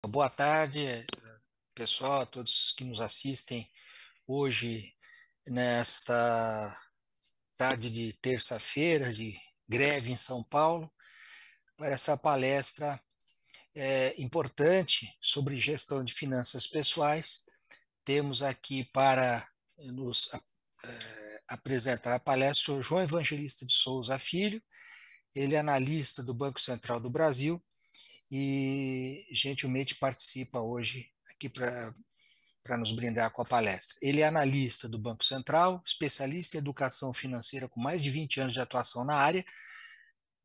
Boa tarde, pessoal, a todos que nos assistem hoje, nesta tarde de terça-feira, de greve em São Paulo, para essa palestra importante sobre gestão de finanças pessoais. Temos aqui para nos apresentar a palestra o senhor João Evangelista de Souza Filho. Ele é analista do Banco Central do Brasil e gentilmente participa hoje aqui para nos brindar com a palestra. Ele é analista do Banco Central, especialista em educação financeira com mais de 20 anos de atuação na área,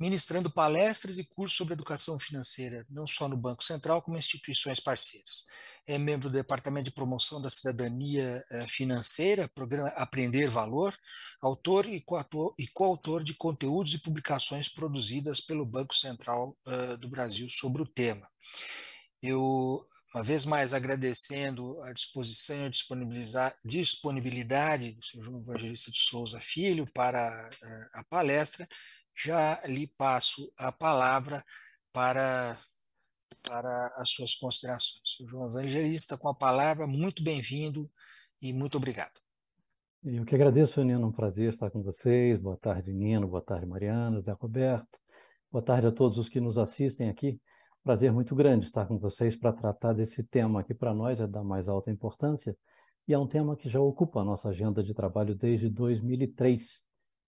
ministrando palestras e cursos sobre educação financeira, não só no Banco Central, como em instituições parceiras. É membro do Departamento de Promoção da Cidadania Financeira, programa Aprender Valor, autor e coautor de conteúdos e publicações produzidas pelo Banco Central do Brasil sobre o tema. Eu, uma vez mais, agradecendo a disposição e disponibilidade do senhor João Evangelista de Souza Filho para a palestra, já lhe passo a palavra para, para as suas considerações. Senhor João Evangelista, com a palavra, muito bem-vindo e muito obrigado. Eu que agradeço, Nino, um prazer estar com vocês. Boa tarde, Nino, boa tarde, Mariana, Zé Roberto. Boa tarde a todos os que nos assistem aqui. Prazer muito grande estar com vocês para tratar desse tema que para nós é da mais alta importância e é um tema que já ocupa a nossa agenda de trabalho desde 2003.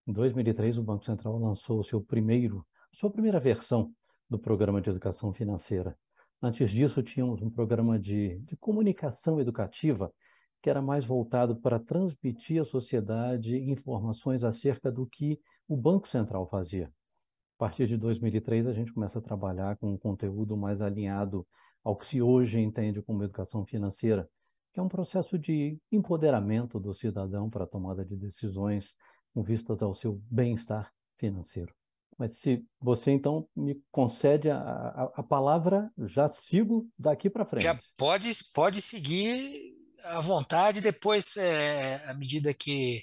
Em 2003, o Banco Central lançou sua primeira versão do Programa de Educação Financeira. Antes disso, tínhamos um programa de comunicação educativa que era mais voltado para transmitir à sociedade informações acerca do que o Banco Central fazia. A partir de 2003, a gente começa a trabalhar com um conteúdo mais alinhado ao que se hoje entende como educação financeira, que é um processo de empoderamento do cidadão para a tomada de decisões com vistas ao seu bem-estar financeiro. Mas se você, então, me concede a palavra, já sigo daqui para Já frente. pode seguir à vontade, depois, à medida que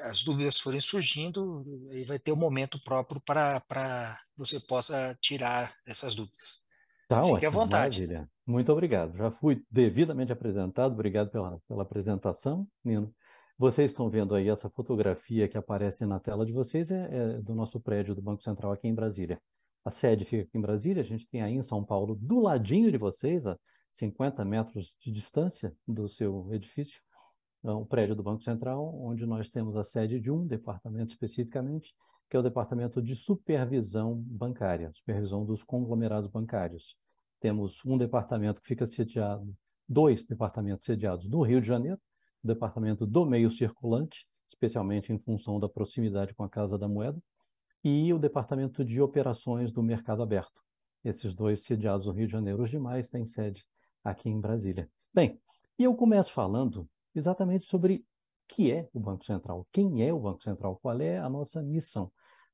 as dúvidas forem surgindo, e vai ter um momento próprio para você possa tirar essas dúvidas. Tá Fique à ótimo, vontade. maravilha. Muito obrigado. Já fui devidamente apresentado. Obrigado pela apresentação, Nino. Vocês estão vendo aí essa fotografia que aparece na tela de vocês, é do nosso prédio do Banco Central aqui em Brasília. A sede fica aqui em Brasília, a gente tem aí em São Paulo, do ladinho de vocês, a 50 metros de distância do seu edifício, o prédio do Banco Central, onde nós temos a sede de um departamento especificamente, que é o Departamento de Supervisão Bancária, supervisão dos conglomerados bancários. Temos um departamento que fica sediado, dois departamentos sediados no Rio de Janeiro, o Departamento do Meio Circulante, especialmente em função da proximidade com a Casa da Moeda, e o Departamento de Operações do Mercado Aberto. Esses dois sediados no Rio de Janeiro, os demais têm sede aqui em Brasília. Bem, e eu começo falando exatamente sobre o que é o Banco Central, quem é o Banco Central, qual é a nossa missão.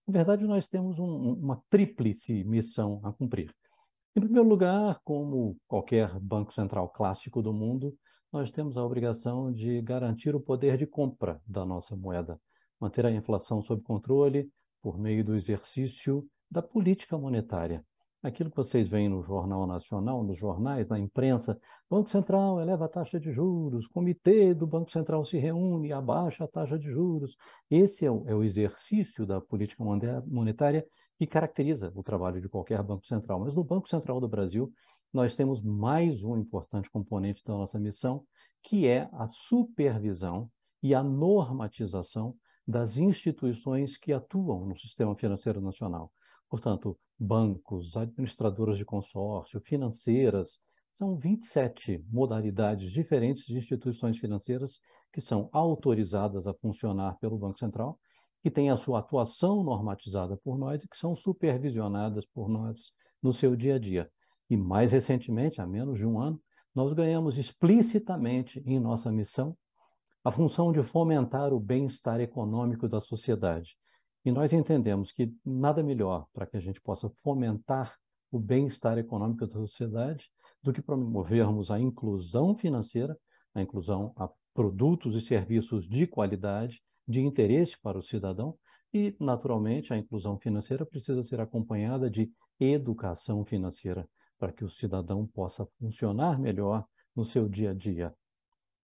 Na verdade, nós temos uma tríplice missão a cumprir. Em primeiro lugar, como qualquer banco central clássico do mundo, nós temos a obrigação de garantir o poder de compra da nossa moeda, manter a inflação sob controle por meio do exercício da política monetária. Aquilo que vocês veem no Jornal Nacional, nos jornais, na imprensa, Banco Central eleva a taxa de juros, Comitê do Banco Central se reúne e abaixa a taxa de juros. Esse é o exercício da política monetária que caracteriza o trabalho de qualquer Banco Central. Mas no Banco Central do Brasil, nós temos mais um importante componente da nossa missão, que é a supervisão e a normatização das instituições que atuam no sistema financeiro nacional. Portanto, bancos, administradoras de consórcio, financeiras, são 27 modalidades diferentes de instituições financeiras que são autorizadas a funcionar pelo Banco Central, que têm a sua atuação normatizada por nós e que são supervisionadas por nós no seu dia a dia. E mais recentemente, há menos de um ano, nós ganhamos explicitamente em nossa missão a função de fomentar o bem-estar econômico da sociedade. E nós entendemos que nada melhor para que a gente possa fomentar o bem-estar econômico da sociedade do que promovermos a inclusão financeira, a inclusão a produtos e serviços de qualidade, de interesse para o cidadão, e, naturalmente, a inclusão financeira precisa ser acompanhada de educação financeira, para que o cidadão possa funcionar melhor no seu dia a dia.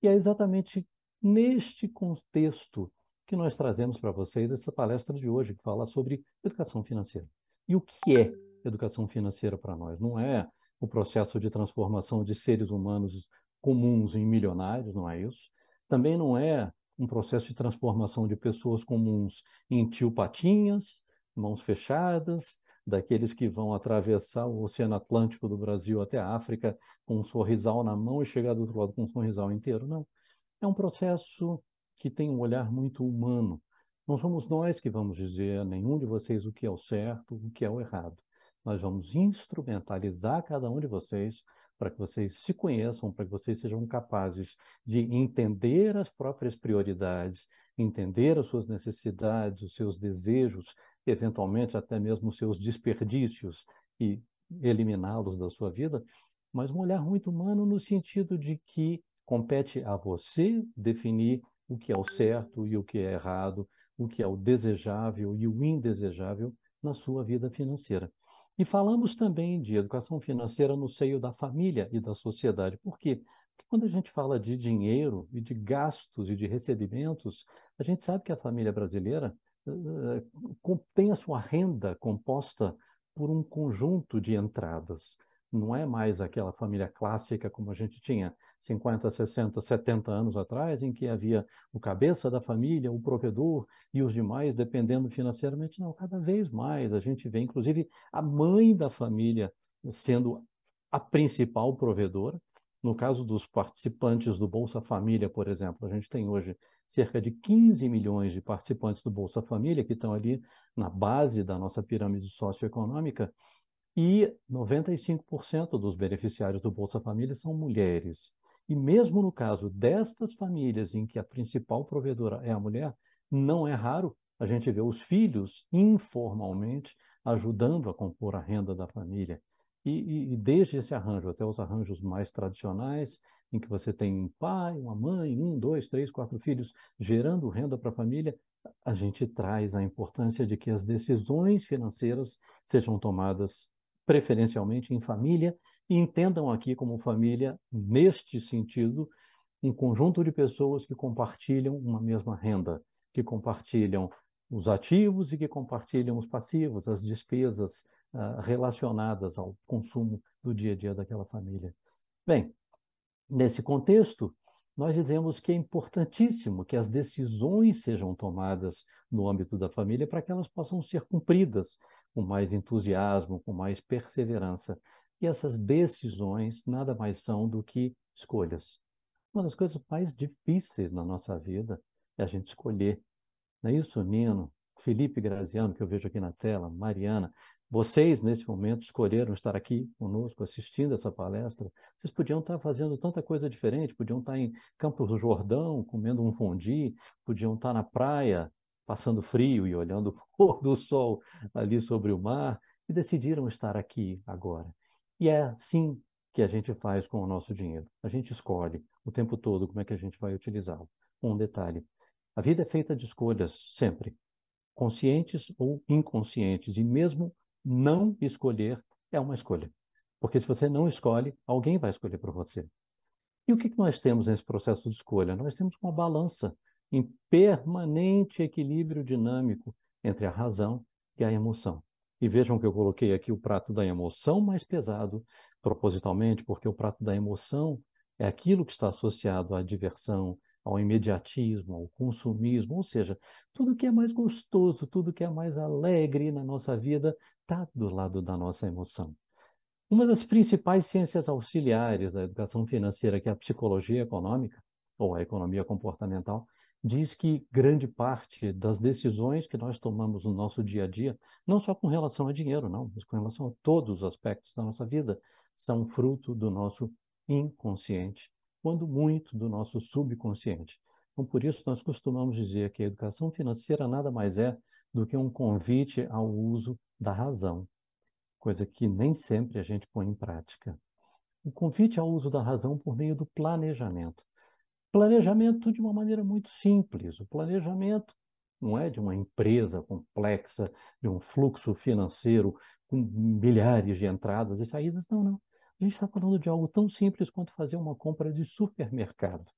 E é exatamente neste contexto que nós trazemos para vocês essa palestra de hoje, que fala sobre educação financeira. E o que é educação financeira para nós? Não é o processo de transformação de seres humanos comuns em milionários, não é isso. Também não é um processo de transformação de pessoas comuns em tio Patinhas, mãos fechadas, daqueles que vão atravessar o Oceano Atlântico do Brasil até a África com um sorrisal na mão e chegar do outro lado com um sorrisal inteiro. Não. É um processo que tem um olhar muito humano. Não somos nós que vamos dizer a nenhum de vocês o que é o certo, o que é o errado. Nós vamos instrumentalizar cada um de vocês para que vocês se conheçam, para que vocês sejam capazes de entender as próprias prioridades, entender as suas necessidades, os seus desejos, eventualmente até mesmo os seus desperdícios e eliminá-los da sua vida, mas um olhar muito humano no sentido de que compete a você definir o que é o certo e o que é errado, o que é o desejável e o indesejável na sua vida financeira. E falamos também de educação financeira no seio da família e da sociedade. Por quê? Porque quando a gente fala de dinheiro e de gastos e de recebimentos, a gente sabe que a família brasileira tem a sua renda composta por um conjunto de entradas. Não é mais aquela família clássica como a gente tinha 50, 60, 70 anos atrás, em que havia o cabeça da família, o provedor e os demais dependendo financeiramente. Não, cada vez mais a gente vê, inclusive, a mãe da família sendo a principal provedora. No caso dos participantes do Bolsa Família, por exemplo, a gente tem hoje cerca de 15 milhões de participantes do Bolsa Família que estão ali na base da nossa pirâmide socioeconômica e 95% dos beneficiários do Bolsa Família são mulheres. E mesmo no caso destas famílias em que a principal provedora é a mulher, não é raro a gente ver os filhos informalmente ajudando a compor a renda da família. E desde esse arranjo até os arranjos mais tradicionais, em que você tem um pai, uma mãe, um, dois, três, quatro filhos gerando renda para a família, a gente traz a importância de que as decisões financeiras sejam tomadas preferencialmente em família, e entendam aqui como família, neste sentido, um conjunto de pessoas que compartilham uma mesma renda, que compartilham os ativos e que compartilham os passivos, as despesas relacionadas ao consumo do dia a dia daquela família. Bem, nesse contexto, nós dizemos que é importantíssimo que as decisões sejam tomadas no âmbito da família para que elas possam ser cumpridas com mais entusiasmo, com mais perseverança. E essas decisões nada mais são do que escolhas. Uma das coisas mais difíceis na nossa vida é a gente escolher. Não é isso, Nino, Felipe Graziano, que eu vejo aqui na tela, Mariana? Vocês, nesse momento, escolheram estar aqui conosco, assistindo essa palestra. Vocês podiam estar fazendo tanta coisa diferente, podiam estar em Campos do Jordão, comendo um fondue, podiam estar na praia, passando frio e olhando o pôr do sol ali sobre o mar, e decidiram estar aqui agora. E é assim que a gente faz com o nosso dinheiro. A gente escolhe o tempo todo como é que a gente vai utilizá-lo. Um detalhe: a vida é feita de escolhas, sempre, conscientes ou inconscientes, e mesmo não escolher é uma escolha. Porque se você não escolhe, alguém vai escolher por você. E o que nós temos nesse processo de escolha? Nós temos uma balança em permanente equilíbrio dinâmico entre a razão e a emoção. E vejam que eu coloquei aqui o prato da emoção mais pesado, propositalmente, porque o prato da emoção é aquilo que está associado à diversão, ao imediatismo, ao consumismo, ou seja, tudo que é mais gostoso, tudo que é mais alegre na nossa vida está do lado da nossa emoção. Uma das principais ciências auxiliares da educação financeira, que é a psicologia econômica, ou a economia comportamental, diz que grande parte das decisões que nós tomamos no nosso dia a dia, não só com relação a dinheiro, não, mas com relação a todos os aspectos da nossa vida, são fruto do nosso inconsciente, quando muito do nosso subconsciente. Então, por isso, nós costumamos dizer que a educação financeira nada mais é do que um convite ao uso da razão, coisa que nem sempre a gente põe em prática. O convite ao uso da razão por meio do planejamento. Planejamento de uma maneira muito simples. O planejamento não é de uma empresa complexa, de um fluxo financeiro com milhares de entradas e saídas, não, não. A gente está falando de algo tão simples quanto fazer uma compra de supermercado.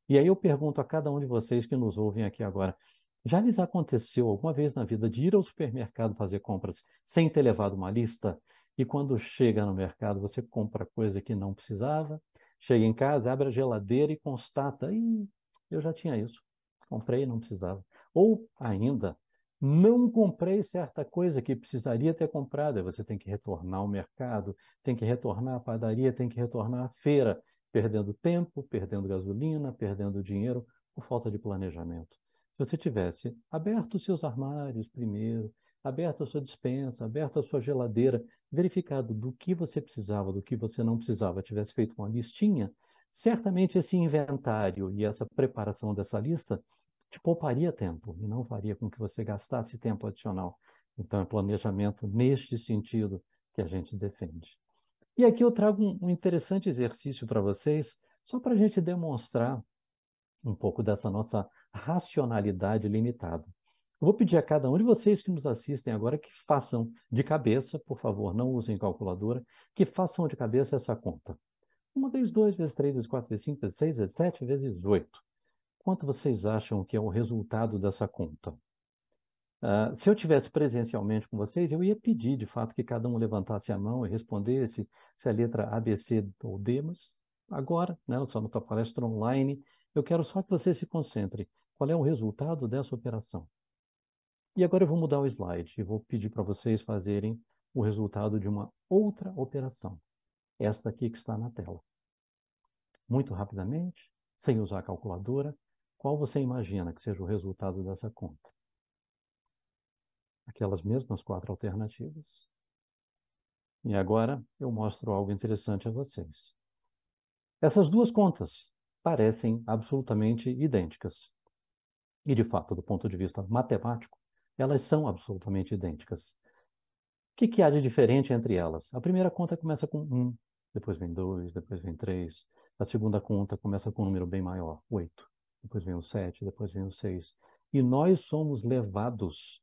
E aí eu pergunto a cada um de vocês que nos ouvem aqui agora, já lhes aconteceu alguma vez na vida de ir ao supermercado fazer compras sem ter levado uma lista? E quando chega no mercado, você compra coisa que não precisava, chega em casa, abre a geladeira e constata, eu já tinha isso, comprei e não precisava. Ou ainda, não comprei certa coisa que precisaria ter comprado, aí você tem que retornar ao mercado, tem que retornar à padaria, tem que retornar à feira, perdendo tempo, perdendo gasolina, perdendo dinheiro por falta de planejamento. Se você tivesse aberto os seus armários primeiro, aberto a sua despensa, aberto a sua geladeira, verificado do que você precisava, do que você não precisava, tivesse feito uma listinha, certamente esse inventário e essa preparação dessa lista te pouparia tempo e não faria com que você gastasse tempo adicional. Então, é planejamento neste sentido que a gente defende. E aqui eu trago um interessante exercício para vocês, só para a gente demonstrar um pouco dessa nossa racionalidade limitada. Eu vou pedir a cada um de vocês que nos assistem agora que façam de cabeça, por favor, não usem calculadora, que façam de cabeça essa conta. 1 vezes 2 vezes 3 vezes 4 vezes 5 vezes 6 vezes 7 vezes 8. Quanto vocês acham que é o resultado dessa conta? Se eu tivesse presencialmente com vocês, eu ia pedir, de fato, que cada um levantasse a mão e respondesse se a letra A, B, C ou D, mas agora, né, só na tua palestra online, eu quero só que você se concentre. Qual é o resultado dessa operação? E agora eu vou mudar o slide e vou pedir para vocês fazerem o resultado de uma outra operação. Esta aqui que está na tela. Muito rapidamente, sem usar a calculadora, qual você imagina que seja o resultado dessa conta? Aquelas mesmas 4 alternativas. E agora eu mostro algo interessante a vocês. Essas duas contas parecem absolutamente idênticas. E, de fato, do ponto de vista matemático, elas são absolutamente idênticas. O que há de diferente entre elas? A primeira conta começa com 1, depois vem 2, depois vem 3. A segunda conta começa com um número bem maior, 8. Depois vem o 7, depois vem o 6. E nós somos levados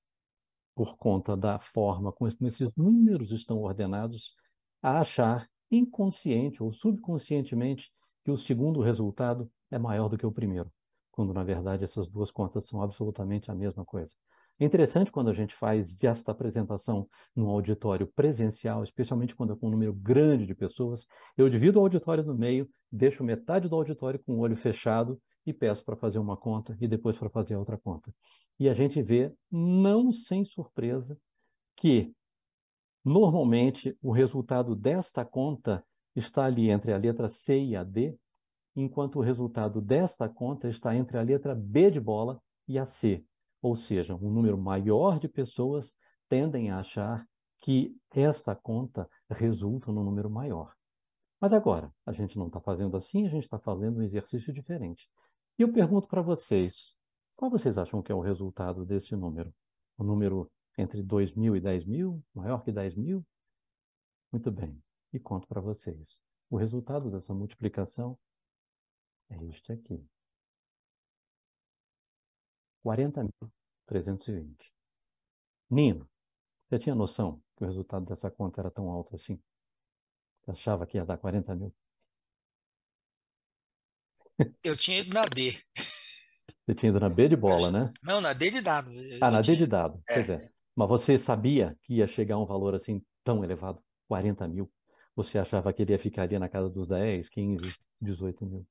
por conta da forma como esses números estão ordenados, a achar inconsciente ou subconscientemente que o segundo resultado é maior do que o primeiro, quando na verdade essas duas contas são absolutamente a mesma coisa. É interessante quando a gente faz esta apresentação num auditório presencial, especialmente quando é com um número grande de pessoas, eu divido o auditório no meio, deixo metade do auditório com o olho fechado e peço para fazer uma conta e depois para fazer outra conta. E a gente vê, não sem surpresa, que normalmente o resultado desta conta está ali entre a letra C e a D, enquanto o resultado desta conta está entre a letra B de bola e a C. Ou seja, um número maior de pessoas tendem a achar que esta conta resulta num número maior. Mas agora, a gente não está fazendo assim, a gente está fazendo um exercício diferente. E eu pergunto para vocês, qual vocês acham que é o resultado desse número? O número entre 2.000 e 10.000? Maior que 10.000? Muito bem. E conto para vocês. O resultado dessa multiplicação é este aqui. 40.320. Nino, você tinha noção que o resultado dessa conta era tão alto assim? Você achava que ia dar 40 mil? Eu tinha ido na D. Você tinha ido na B de bola, né? Não, na D de dado. Ah, Eu na D de tinha. dado. É, Pois é. Mas você sabia que ia chegar a um valor assim tão elevado? 40 mil? Você achava que ele ia ficar ali na casa dos 10, 15, 18 mil?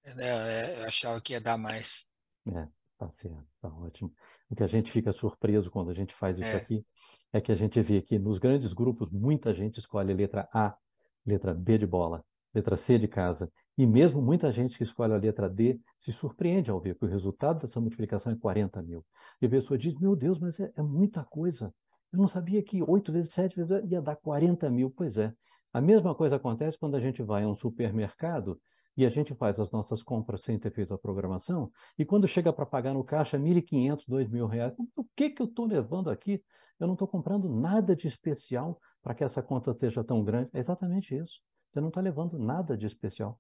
eu achava que ia dar mais. É, tá certo, tá ótimo. O que a gente fica surpreso quando a gente faz isso É, aqui é que a gente vê que nos grandes grupos muita gente escolhe a letra A, letra B de bola, letra C de casa. E mesmo muita gente que escolhe a letra D se surpreende ao ver que o resultado dessa multiplicação é 40 mil. E a pessoa diz, meu Deus, mas é muita coisa. Eu não sabia que 8 vezes 7 vezes ia dar 40 mil. Pois é. A mesma coisa acontece quando a gente vai a um supermercado e a gente faz as nossas compras sem ter feito a programação. E quando chega para pagar no caixa, 1.500, 2.000 reais, o que eu estou levando aqui? Eu não estou comprando nada de especial para que essa conta esteja tão grande. É exatamente isso. Você não está levando nada de especial.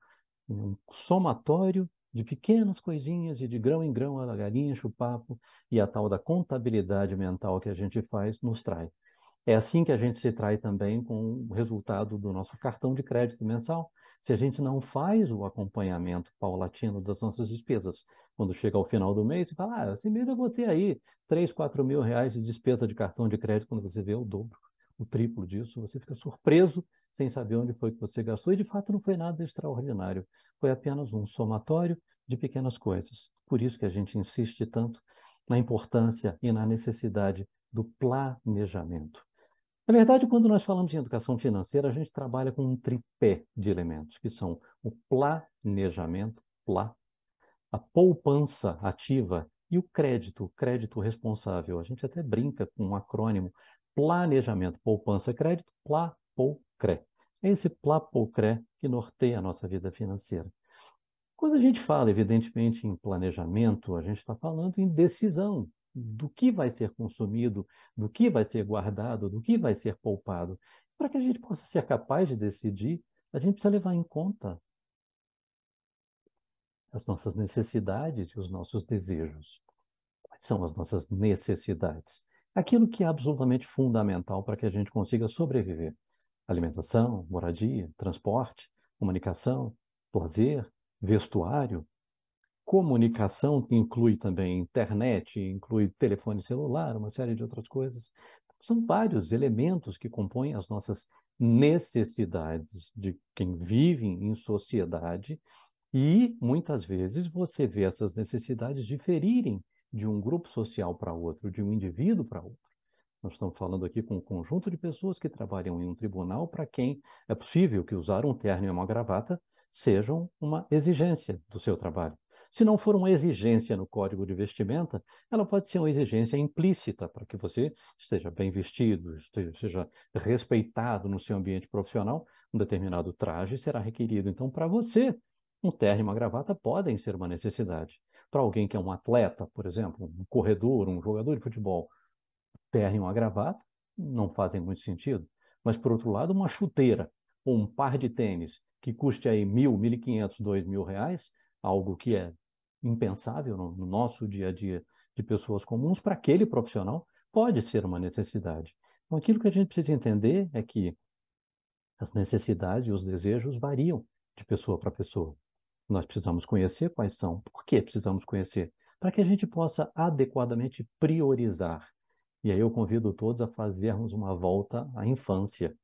Um somatório de pequenas coisinhas e de grão em grão a galinha enche o papo e a tal da contabilidade mental que a gente faz nos trai. É assim que a gente se trai também com o resultado do nosso cartão de crédito mensal. Se a gente não faz o acompanhamento paulatino das nossas despesas, quando chega ao final do mês, você fala, esse mês eu vou ter aí 3, 4 mil reais de despesa de cartão de crédito, quando você vê o dobro, o triplo disso, você fica surpreso sem saber onde foi que você gastou, e de fato não foi nada extraordinário, foi apenas um somatório de pequenas coisas. Por isso que a gente insiste tanto na importância e na necessidade do planejamento. Na verdade, quando nós falamos em educação financeira, a gente trabalha com um tripé de elementos, que são o planejamento, a poupança ativa e o crédito responsável. A gente até brinca com um acrônimo: planejamento, poupança, crédito, PLAPOCRE. É esse PLAPOCRE que norteia a nossa vida financeira. Quando a gente fala, evidentemente, em planejamento, a gente está falando em decisão do que vai ser consumido, do que vai ser guardado, do que vai ser poupado. Para que a gente possa ser capaz de decidir, a gente precisa levar em conta as nossas necessidades e os nossos desejos. Quais são as nossas necessidades? Aquilo que é absolutamente fundamental para que a gente consiga sobreviver: alimentação, moradia, transporte, comunicação, lazer, vestuário, comunicação, que inclui também internet, inclui telefone celular, uma série de outras coisas. São vários elementos que compõem as nossas necessidades de quem vive em sociedade, e muitas vezes você vê essas necessidades diferirem de um grupo social para outro, de um indivíduo para outro. Nós estamos falando aqui com um conjunto de pessoas que trabalham em um tribunal, para quem é possível que usar um terno e uma gravata sejam uma exigência do seu trabalho. Se não for uma exigência no código de vestimenta, ela pode ser uma exigência implícita para que você esteja bem vestido, seja respeitado no seu ambiente profissional. Um determinado traje será requerido. Então, para você, um terno e uma gravata podem ser uma necessidade. Para alguém que é um atleta, por exemplo, um corredor, um jogador de futebol, terno e uma gravata não fazem muito sentido. Mas, por outro lado, uma chuteira ou um par de tênis que custe aí 1.000, 1.500, 2.000 reais, algo que é impensável no nosso dia a dia de pessoas comuns, para aquele profissional pode ser uma necessidade. Então, aquilo que a gente precisa entender é que as necessidades e os desejos variam de pessoa para pessoa. Nós precisamos conhecer quais são. Por que precisamos conhecer? Para que a gente possa adequadamente priorizar. E aí eu convido todos a fazermos uma volta à infância.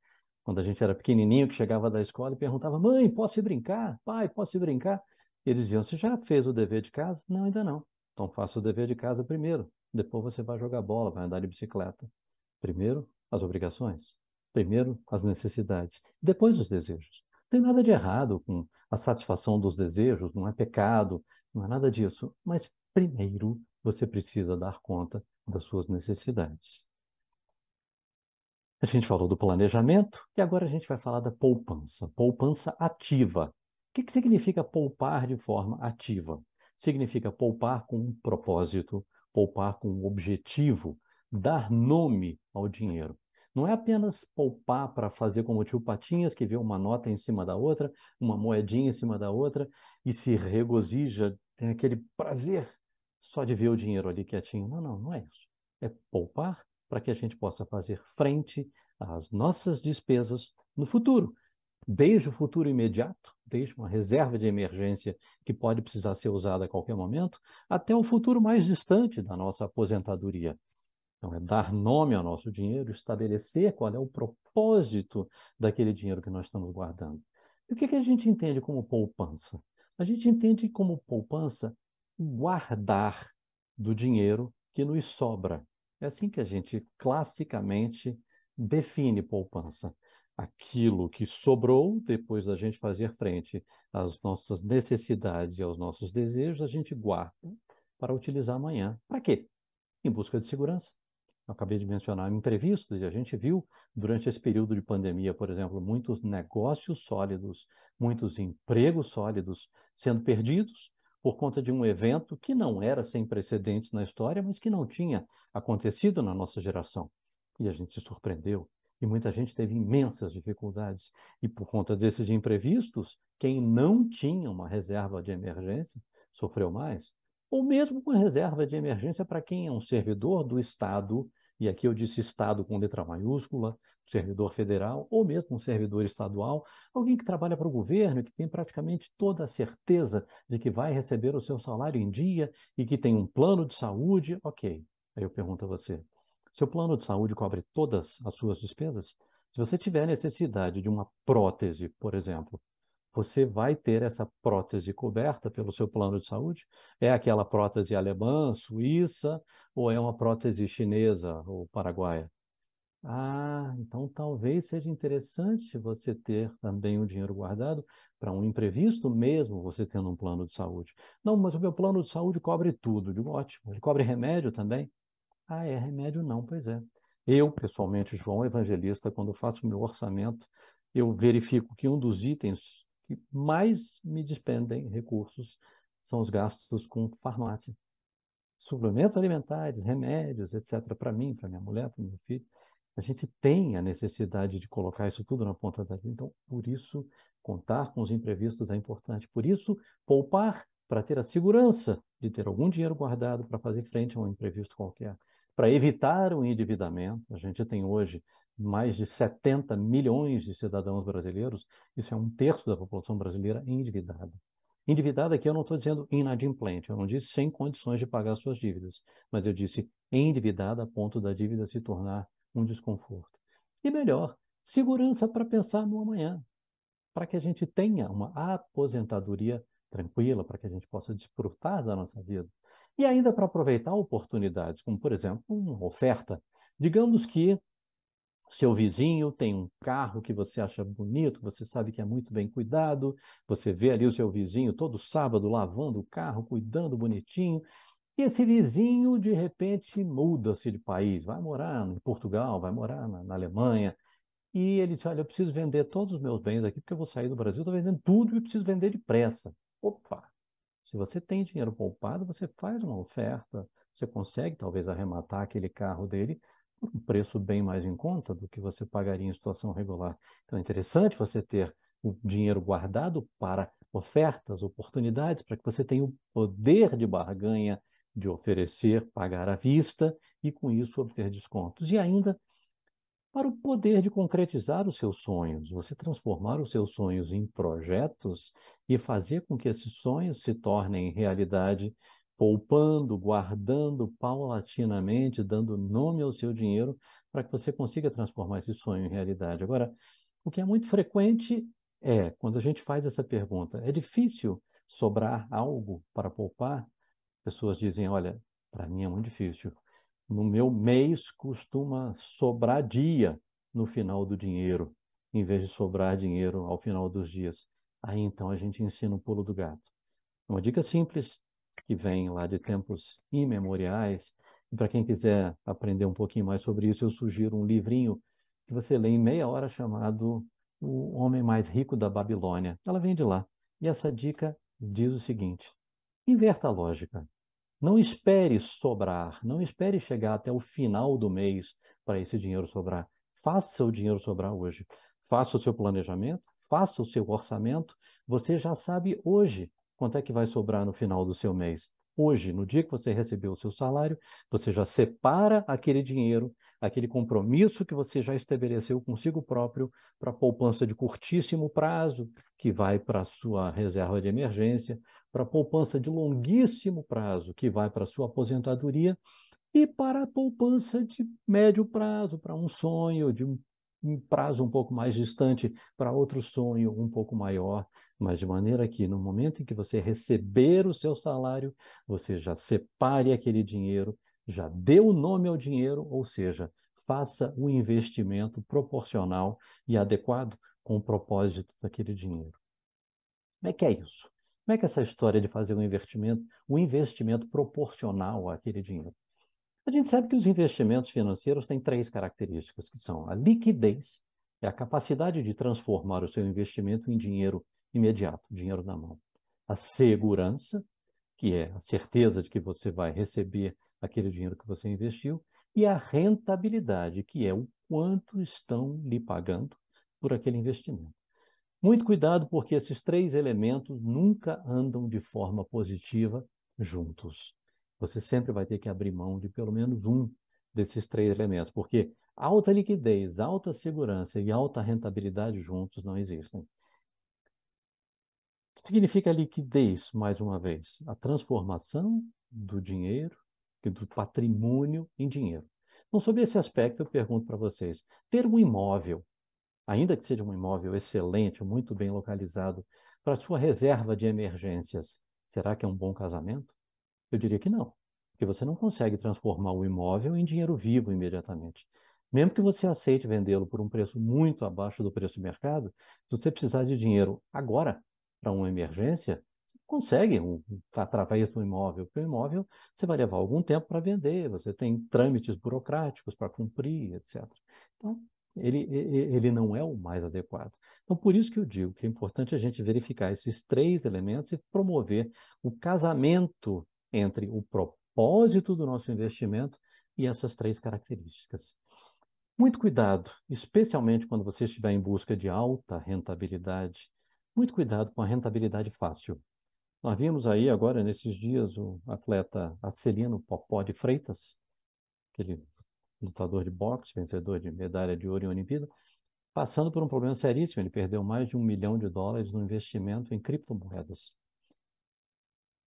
Quando a gente era pequenininho, que chegava da escola e perguntava: mãe, posso ir brincar? Pai, posso ir brincar? E eles diziam: você já fez o dever de casa? Não, ainda não. Então faça o dever de casa primeiro. Depois você vai jogar bola, vai andar de bicicleta. Primeiro, as obrigações. Primeiro, as necessidades. Depois, os desejos. Não tem nada de errado com a satisfação dos desejos, não é pecado, não é nada disso. Mas primeiro você precisa dar conta das suas necessidades. A gente falou do planejamento e agora a gente vai falar da poupança. Poupança ativa. O que significa poupar de forma ativa? Significa poupar com um propósito, poupar com um objetivo, dar nome ao dinheiro. Não é apenas poupar para fazer como o tio Patinhas, que vê uma nota em cima da outra, uma moedinha em cima da outra, e se regozija, tem aquele prazer só de ver o dinheiro ali quietinho. Não, não, não é isso. É poupar para que a gente possa fazer frente às nossas despesas no futuro, desde o futuro imediato, desde uma reserva de emergência que pode precisar ser usada a qualquer momento, até o futuro mais distante da nossa aposentadoria. Então, é dar nome ao nosso dinheiro, estabelecer qual é o propósito daquele dinheiro que nós estamos guardando. E o que a gente entende como poupança? A gente entende como poupança guardar do dinheiro que nos sobra. É assim que a gente classicamente define poupança. Aquilo que sobrou depois da gente fazer frente às nossas necessidades e aos nossos desejos, a gente guarda para utilizar amanhã. Para quê? Em busca de segurança. Eu acabei de mencionar imprevistos, e a gente viu durante esse período de pandemia, por exemplo, muitos negócios sólidos, muitos empregos sólidos sendo perdidos por conta de um evento que não era sem precedentes na história, mas que não tinha acontecido na nossa geração. E a gente se surpreendeu. E muita gente teve imensas dificuldades. E por conta desses imprevistos, quem não tinha uma reserva de emergência sofreu mais, ou mesmo com reserva de emergência para quem é um servidor do Estado, e aqui eu disse Estado com letra maiúscula, servidor federal, ou mesmo um servidor estadual, alguém que trabalha para o governo e que tem praticamente toda a certeza de que vai receber o seu salário em dia e que tem um plano de saúde, ok. Aí eu pergunto a você, seu plano de saúde cobre todas as suas despesas? Se você tiver necessidade de uma prótese, por exemplo, você vai ter essa prótese coberta pelo seu plano de saúde? É aquela prótese alemã, suíça, ou é uma prótese chinesa ou paraguaia? Ah, então talvez seja interessante você ter também o dinheiro guardado para um imprevisto mesmo, você tendo um plano de saúde. Não, mas o meu plano de saúde cobre tudo. Digo, ótimo. Ele cobre remédio também? Ah, é remédio não, pois é. Eu, pessoalmente, João Evangelista, quando faço meu orçamento, eu verifico que um dos itens que mais me despendem recursos são os gastos com farmácia, suplementos alimentares, remédios, etc. Para mim, para minha mulher, para meu filho. A gente tem a necessidade de colocar isso tudo na ponta da linha. Então, por isso, contar com os imprevistos é importante. Por isso, poupar para ter a segurança de ter algum dinheiro guardado para fazer frente a um imprevisto qualquer. Para evitar o endividamento, a gente tem hoje mais de 70 milhões de cidadãos brasileiros, isso é um terço da população brasileira endividada. Endividada aqui eu não estou dizendo inadimplente, eu não disse sem condições de pagar suas dívidas, mas eu disse endividada a ponto da dívida se tornar um desconforto. E melhor, segurança para pensar no amanhã, para que a gente tenha uma aposentadoria tranquila, para que a gente possa desfrutar da nossa vida. E ainda para aproveitar oportunidades, como por exemplo, uma oferta. Digamos que seu vizinho tem um carro que você acha bonito, você sabe que é muito bem cuidado, você vê ali o seu vizinho todo sábado lavando o carro, cuidando bonitinho, e esse vizinho, de repente, muda-se de país, vai morar em Portugal, vai morar na Alemanha, e ele diz, olha, eu preciso vender todos os meus bens aqui, porque eu vou sair do Brasil, estou vendendo tudo e preciso vender depressa. Opa! Se você tem dinheiro poupado, você faz uma oferta, você consegue talvez arrematar aquele carro dele por um preço bem mais em conta do que você pagaria em situação regular. Então é interessante você ter o dinheiro guardado para ofertas, oportunidades, para que você tenha o poder de barganha de oferecer, pagar à vista e com isso obter descontos. E ainda para o poder de concretizar os seus sonhos, você transformar os seus sonhos em projetos e fazer com que esses sonhos se tornem realidade, poupando, guardando paulatinamente, dando nome ao seu dinheiro, para que você consiga transformar esse sonho em realidade. Agora, o que é muito frequente é, quando a gente faz essa pergunta, é difícil sobrar algo para poupar? Pessoas dizem, olha, para mim é muito difícil. No meu mês costuma sobrar dia no final do dinheiro, em vez de sobrar dinheiro ao final dos dias. Aí então a gente ensina o pulo do gato. Uma dica simples, que vem lá de tempos imemoriais. E para quem quiser aprender um pouquinho mais sobre isso, eu sugiro um livrinho que você lê em meia hora chamado O Homem Mais Rico da Babilônia. Ela vem de lá. E essa dica diz o seguinte: inverta a lógica. Não espere sobrar, não espere chegar até o final do mês para esse dinheiro sobrar. Faça o dinheiro sobrar hoje. Faça o seu planejamento, faça o seu orçamento. Você já sabe hoje quanto é que vai sobrar no final do seu mês. Hoje, no dia que você recebeu o seu salário, você já separa aquele dinheiro, aquele compromisso que você já estabeleceu consigo próprio para a poupança de curtíssimo prazo, que vai para a sua reserva de emergência, para a poupança de longuíssimo prazo, que vai para a sua aposentadoria, e para a poupança de médio prazo, para um sonho de um prazo um pouco mais distante, para outro sonho um pouco maior, mas de maneira que no momento em que você receber o seu salário, você já separe aquele dinheiro, já dê o nome ao dinheiro, ou seja, faça o investimento proporcional e adequado com o propósito daquele dinheiro. Como é que é isso? Como é que é essa história de fazer um investimento proporcional àquele dinheiro? A gente sabe que os investimentos financeiros têm três características, que são a liquidez, é a capacidade de transformar o seu investimento em dinheiro imediato, dinheiro na mão. A segurança, que é a certeza de que você vai receber aquele dinheiro que você investiu, e a rentabilidade, que é o quanto estão lhe pagando por aquele investimento. Muito cuidado, porque esses três elementos nunca andam de forma positiva juntos. Você sempre vai ter que abrir mão de pelo menos um desses três elementos, porque alta liquidez, alta segurança e alta rentabilidade juntos não existem. O que significa liquidez, mais uma vez? A transformação do dinheiro, do patrimônio em dinheiro. Então, sobre esse aspecto, eu pergunto para vocês: ter um imóvel, ainda que seja um imóvel excelente, muito bem localizado, para sua reserva de emergências, será que é um bom casamento? Eu diria que não, porque você não consegue transformar o imóvel em dinheiro vivo imediatamente. Mesmo que você aceite vendê-lo por um preço muito abaixo do preço do mercado, se você precisar de dinheiro agora para uma emergência, você consegue através do imóvel, porque o imóvel você vai levar algum tempo para vender, você tem trâmites burocráticos para cumprir, etc. Então, ele não é o mais adequado. Então, por isso que eu digo que é importante a gente verificar esses três elementos e promover o casamento entre o propósito do nosso investimento e essas três características. Muito cuidado, especialmente quando você estiver em busca de alta rentabilidade. Muito cuidado com a rentabilidade fácil. Nós vimos aí agora, nesses dias, o atleta Acelino Popó de Freitas, aquele lutador de boxe, vencedor de medalha de ouro em Olimpíada, passando por um problema seríssimo. Ele perdeu mais de US$ 1 milhão no investimento em criptomoedas.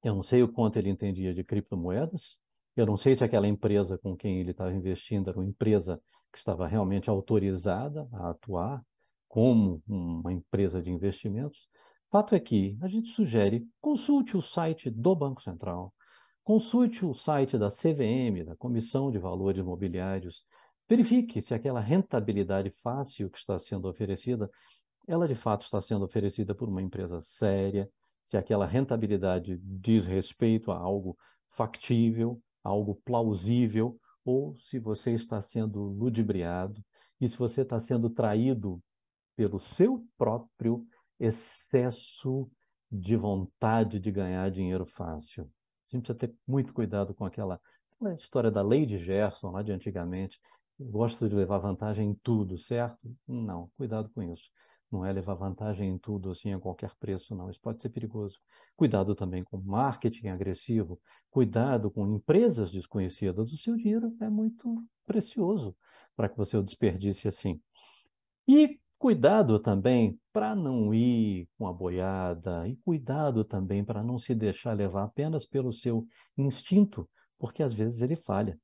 Eu não sei o quanto ele entendia de criptomoedas. Eu não sei se aquela empresa com quem ele estava investindo era uma empresa que estava realmente autorizada a atuar como uma empresa de investimentos. Fato é que a gente sugere, consulte o site do Banco Central, consulte o site da CVM, da Comissão de Valores Mobiliários, verifique se aquela rentabilidade fácil que está sendo oferecida ela de fato está sendo oferecida por uma empresa séria, se aquela rentabilidade diz respeito a algo factível, a algo plausível, ou se você está sendo ludibriado e se você está sendo traído pelo seu próprio excesso de vontade de ganhar dinheiro fácil. A gente precisa ter muito cuidado com aquela história da lei de Gerson, lá de antigamente. Eu gosto de levar vantagem em tudo, certo? Não, cuidado com isso. Não é levar vantagem em tudo assim a qualquer preço, não. Isso pode ser perigoso. Cuidado também com marketing agressivo. Cuidado com empresas desconhecidas. O seu dinheiro é muito precioso para que você o desperdice assim. E cuidado também para não ir com a boiada, e cuidado também para não se deixar levar apenas pelo seu instinto, porque às vezes ele falha.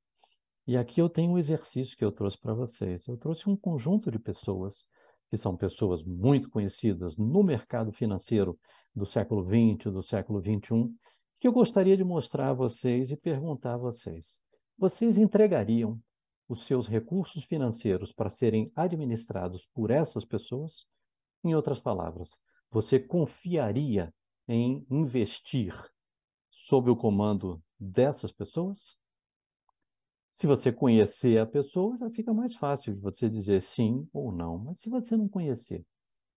E aqui eu tenho um exercício que eu trouxe para vocês. Eu trouxe um conjunto de pessoas, que são pessoas muito conhecidas no mercado financeiro do século XX, do século XXI, que eu gostaria de mostrar a vocês e perguntar a vocês: vocês entregariam os seus recursos financeiros para serem administrados por essas pessoas? Em outras palavras, você confiaria em investir sob o comando dessas pessoas? Se você conhecer a pessoa, já fica mais fácil de você dizer sim ou não. Mas se você não conhecer,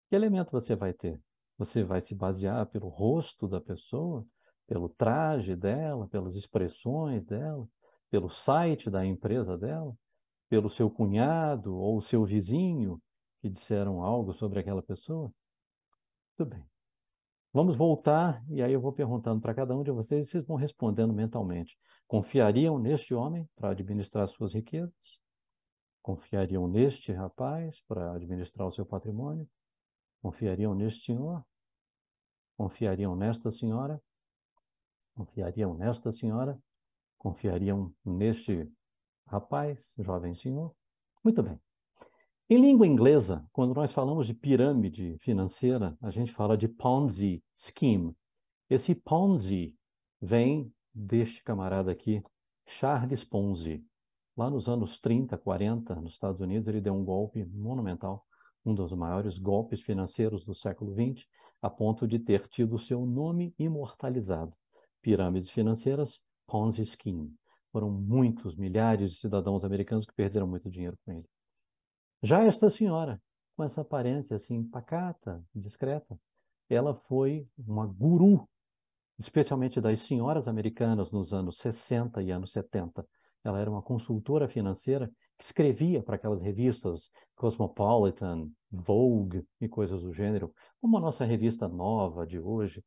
que elemento você vai ter? Você vai se basear pelo rosto da pessoa, pelo traje dela, pelas expressões dela, pelo site da empresa dela, pelo seu cunhado ou seu vizinho que disseram algo sobre aquela pessoa? Tudo bem. Vamos voltar e aí eu vou perguntando para cada um de vocês e vocês vão respondendo mentalmente. Confiariam neste homem para administrar suas riquezas? Confiariam neste rapaz para administrar o seu patrimônio? Confiariam neste senhor? Confiariam nesta senhora? Confiariam nesta senhora? Confiariam neste rapaz, jovem senhor? Muito bem. Em língua inglesa, quando nós falamos de pirâmide financeira, a gente fala de Ponzi scheme. Esse Ponzi vem deste camarada aqui, Charles Ponzi. Lá nos anos 30, 40, nos Estados Unidos, ele deu um golpe monumental, um dos maiores golpes financeiros do século XX, a ponto de ter tido seu nome imortalizado. Pirâmides financeiras, Ponzi Scheme. Foram muitos, milhares de cidadãos americanos que perderam muito dinheiro com ele. Já esta senhora, com essa aparência assim pacata, discreta, ela foi uma guru, especialmente das senhoras americanas nos anos 60 e anos 70. Ela era uma consultora financeira que escrevia para aquelas revistas Cosmopolitan, Vogue e coisas do gênero, como a nossa revista nova de hoje.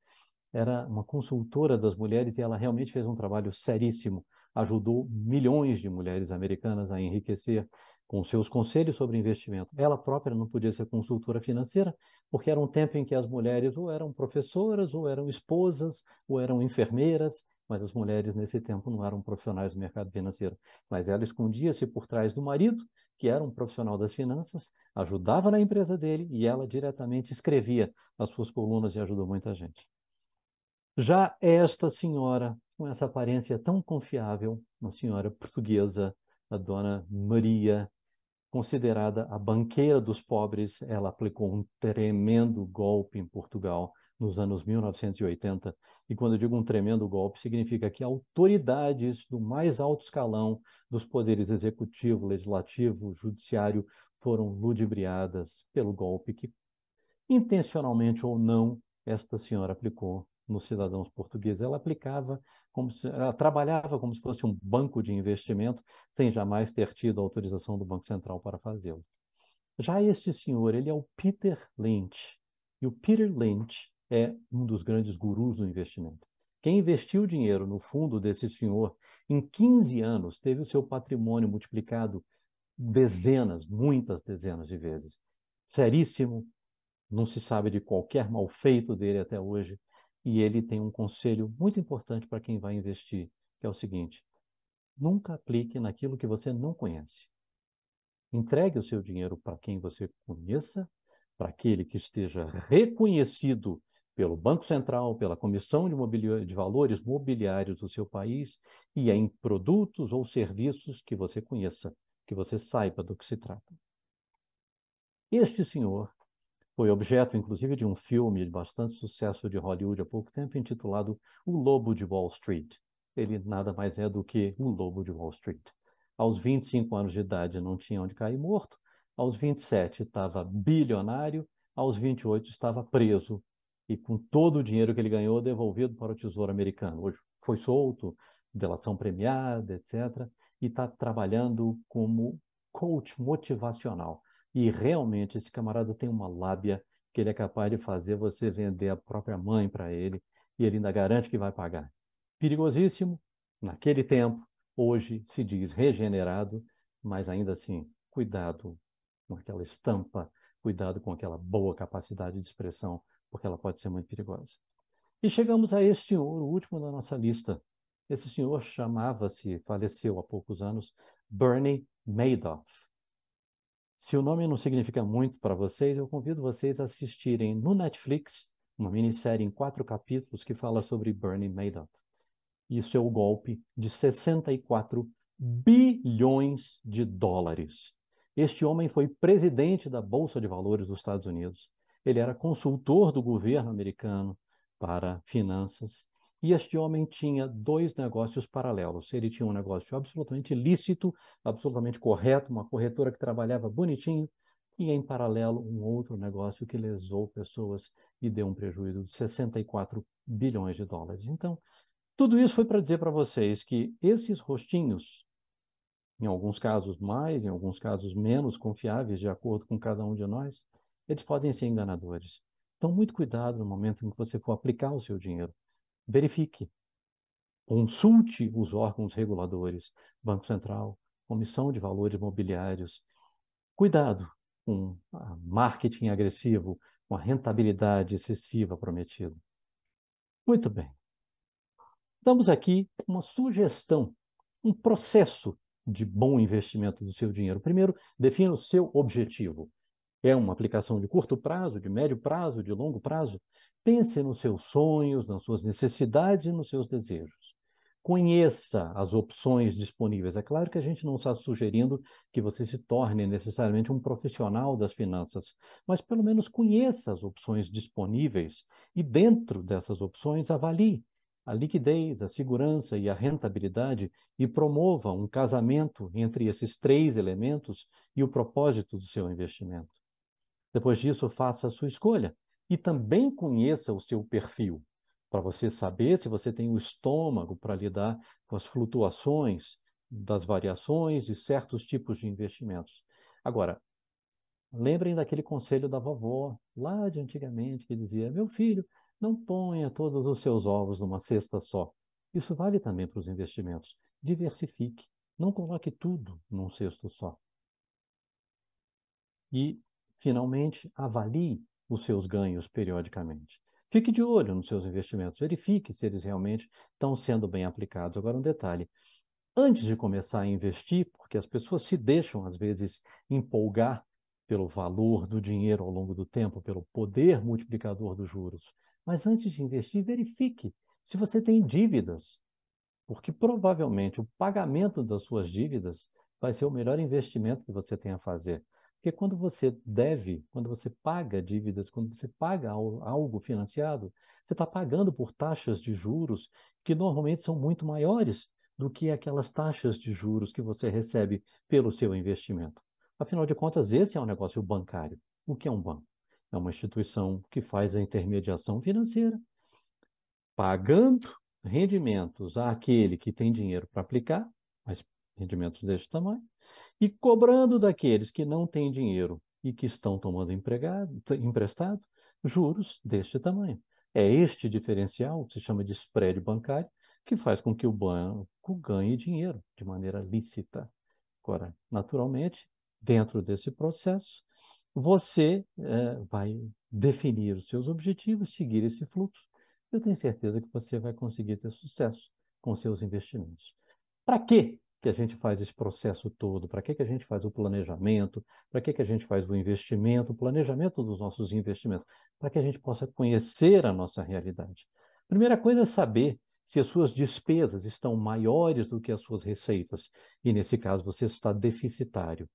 Era uma consultora das mulheres e ela realmente fez um trabalho seríssimo. Ajudou milhões de mulheres americanas a enriquecer com seus conselhos sobre investimento. Ela própria não podia ser consultora financeira, porque era um tempo em que as mulheres ou eram professoras, ou eram esposas, ou eram enfermeiras, mas as mulheres nesse tempo não eram profissionais do mercado financeiro. Mas ela escondia-se por trás do marido, que era um profissional das finanças, ajudava na empresa dele e ela diretamente escrevia as suas colunas e ajudou muita gente. Já esta senhora, com essa aparência tão confiável, uma senhora portuguesa, a dona Maria, considerada a banqueira dos pobres, ela aplicou um tremendo golpe em Portugal nos anos 1980. E quando eu digo um tremendo golpe, significa que autoridades do mais alto escalão dos poderes executivo, legislativo, judiciário foram ludibriadas pelo golpe que, intencionalmente ou não, esta senhora aplicou nos cidadãos portugueses. Ela aplicava ela trabalhava como se fosse um banco de investimento, sem jamais ter tido autorização do Banco Central para fazê-lo. Já este senhor, ele é o Peter Lynch. E o Peter Lynch é um dos grandes gurus do investimento. Quem investiu dinheiro no fundo desse senhor, em 15 anos, teve o seu patrimônio multiplicado dezenas, muitas dezenas de vezes. Seríssimo, não se sabe de qualquer mal feito dele até hoje. E ele tem um conselho muito importante para quem vai investir, que é o seguinte: nunca aplique naquilo que você não conhece. Entregue o seu dinheiro para quem você conheça, para aquele que esteja reconhecido pelo Banco Central, pela Comissão de Valores Mobiliários do seu país, e em produtos ou serviços que você conheça, que você saiba do que se trata. Este senhor foi objeto, inclusive, de um filme de bastante sucesso de Hollywood há pouco tempo, intitulado O Lobo de Wall Street. Ele nada mais é do que o Lobo de Wall Street. Aos 25 anos de idade não tinha onde cair morto, aos 27 estava bilionário, aos 28 estava preso e com todo o dinheiro que ele ganhou devolvido para o Tesouro Americano. Hoje foi solto, delação premiada, etc., e está trabalhando como coach motivacional. E realmente esse camarada tem uma lábia que ele é capaz de fazer você vender a própria mãe para ele e ele ainda garante que vai pagar. Perigosíssimo, naquele tempo, hoje se diz regenerado, mas ainda assim, cuidado com aquela estampa, cuidado com aquela boa capacidade de expressão, porque ela pode ser muito perigosa. E chegamos a este senhor, o último da nossa lista. Esse senhor chamava-se, faleceu há poucos anos, Bernie Madoff. Se o nome não significa muito para vocês, eu convido vocês a assistirem no Netflix uma minissérie em 4 capítulos que fala sobre Bernie Madoff e o seu golpe de 64 bilhões de dólares. Este homem foi presidente da Bolsa de Valores dos Estados Unidos. Ele era consultor do governo americano para finanças. E este homem tinha 2 negócios paralelos. Ele tinha um negócio absolutamente lícito, absolutamente correto, uma corretora que trabalhava bonitinho, e em paralelo um outro negócio que lesou pessoas e deu um prejuízo de 64 bilhões de dólares. Então, tudo isso foi para dizer para vocês que esses rostinhos, em alguns casos mais, em alguns casos menos confiáveis, de acordo com cada um de nós, eles podem ser enganadores. Então, muito cuidado no momento em que você for aplicar o seu dinheiro. Verifique, consulte os órgãos reguladores, Banco Central, Comissão de Valores Mobiliários. Cuidado com marketing agressivo, com a rentabilidade excessiva prometida. Muito bem. Damos aqui uma sugestão, um processo de bom investimento do seu dinheiro. Primeiro, defina o seu objetivo. É uma aplicação de curto prazo, de médio prazo, de longo prazo? Pense nos seus sonhos, nas suas necessidades e nos seus desejos. Conheça as opções disponíveis. É claro que a gente não está sugerindo que você se torne necessariamente um profissional das finanças, mas pelo menos conheça as opções disponíveis e, dentro dessas opções, avalie a liquidez, a segurança e a rentabilidade e promova um casamento entre esses 3 elementos e o propósito do seu investimento. Depois disso, faça a sua escolha e também conheça o seu perfil, para você saber se você tem o estômago para lidar com as flutuações das variações de certos tipos de investimentos. Agora, lembrem daquele conselho da vovó, lá de antigamente, que dizia: meu filho, não ponha todos os seus ovos numa cesta só. Isso vale também para os investimentos. Diversifique. Não coloque tudo num cesto só. E, finalmente, avalie os seus ganhos periodicamente. Fique de olho nos seus investimentos. Verifique se eles realmente estão sendo bem aplicados. Agora, um detalhe: antes de começar a investir, porque as pessoas se deixam, às vezes, empolgar pelo valor do dinheiro ao longo do tempo, pelo poder multiplicador dos juros. Mas antes de investir, verifique se você tem dívidas, porque provavelmente o pagamento das suas dívidas vai ser o melhor investimento que você tem a fazer. Porque quando você deve, quando você paga dívidas, quando você paga algo financiado, você está pagando por taxas de juros que normalmente são muito maiores do que aquelas taxas de juros que você recebe pelo seu investimento. Afinal de contas, esse é um negócio bancário. O que é um banco? É uma instituição que faz a intermediação financeira, pagando rendimentos àquele que tem dinheiro para aplicar, mas rendimentos deste tamanho, e cobrando daqueles que não têm dinheiro e que estão tomando emprestado, juros deste tamanho. É este diferencial, que se chama de spread bancário, que faz com que o banco ganhe dinheiro de maneira lícita. Agora, naturalmente, dentro desse processo, você vai definir os seus objetivos, seguir esse fluxo. Eu tenho certeza que você vai conseguir ter sucesso com seus investimentos. Para quê que a gente faz esse processo todo? Para que a gente faz o planejamento? Para que a gente faz o investimento, o planejamento dos nossos investimentos? Para que a gente possa conhecer a nossa realidade. Primeira coisa é saber se as suas despesas estão maiores do que as suas receitas, e nesse caso você está deficitário.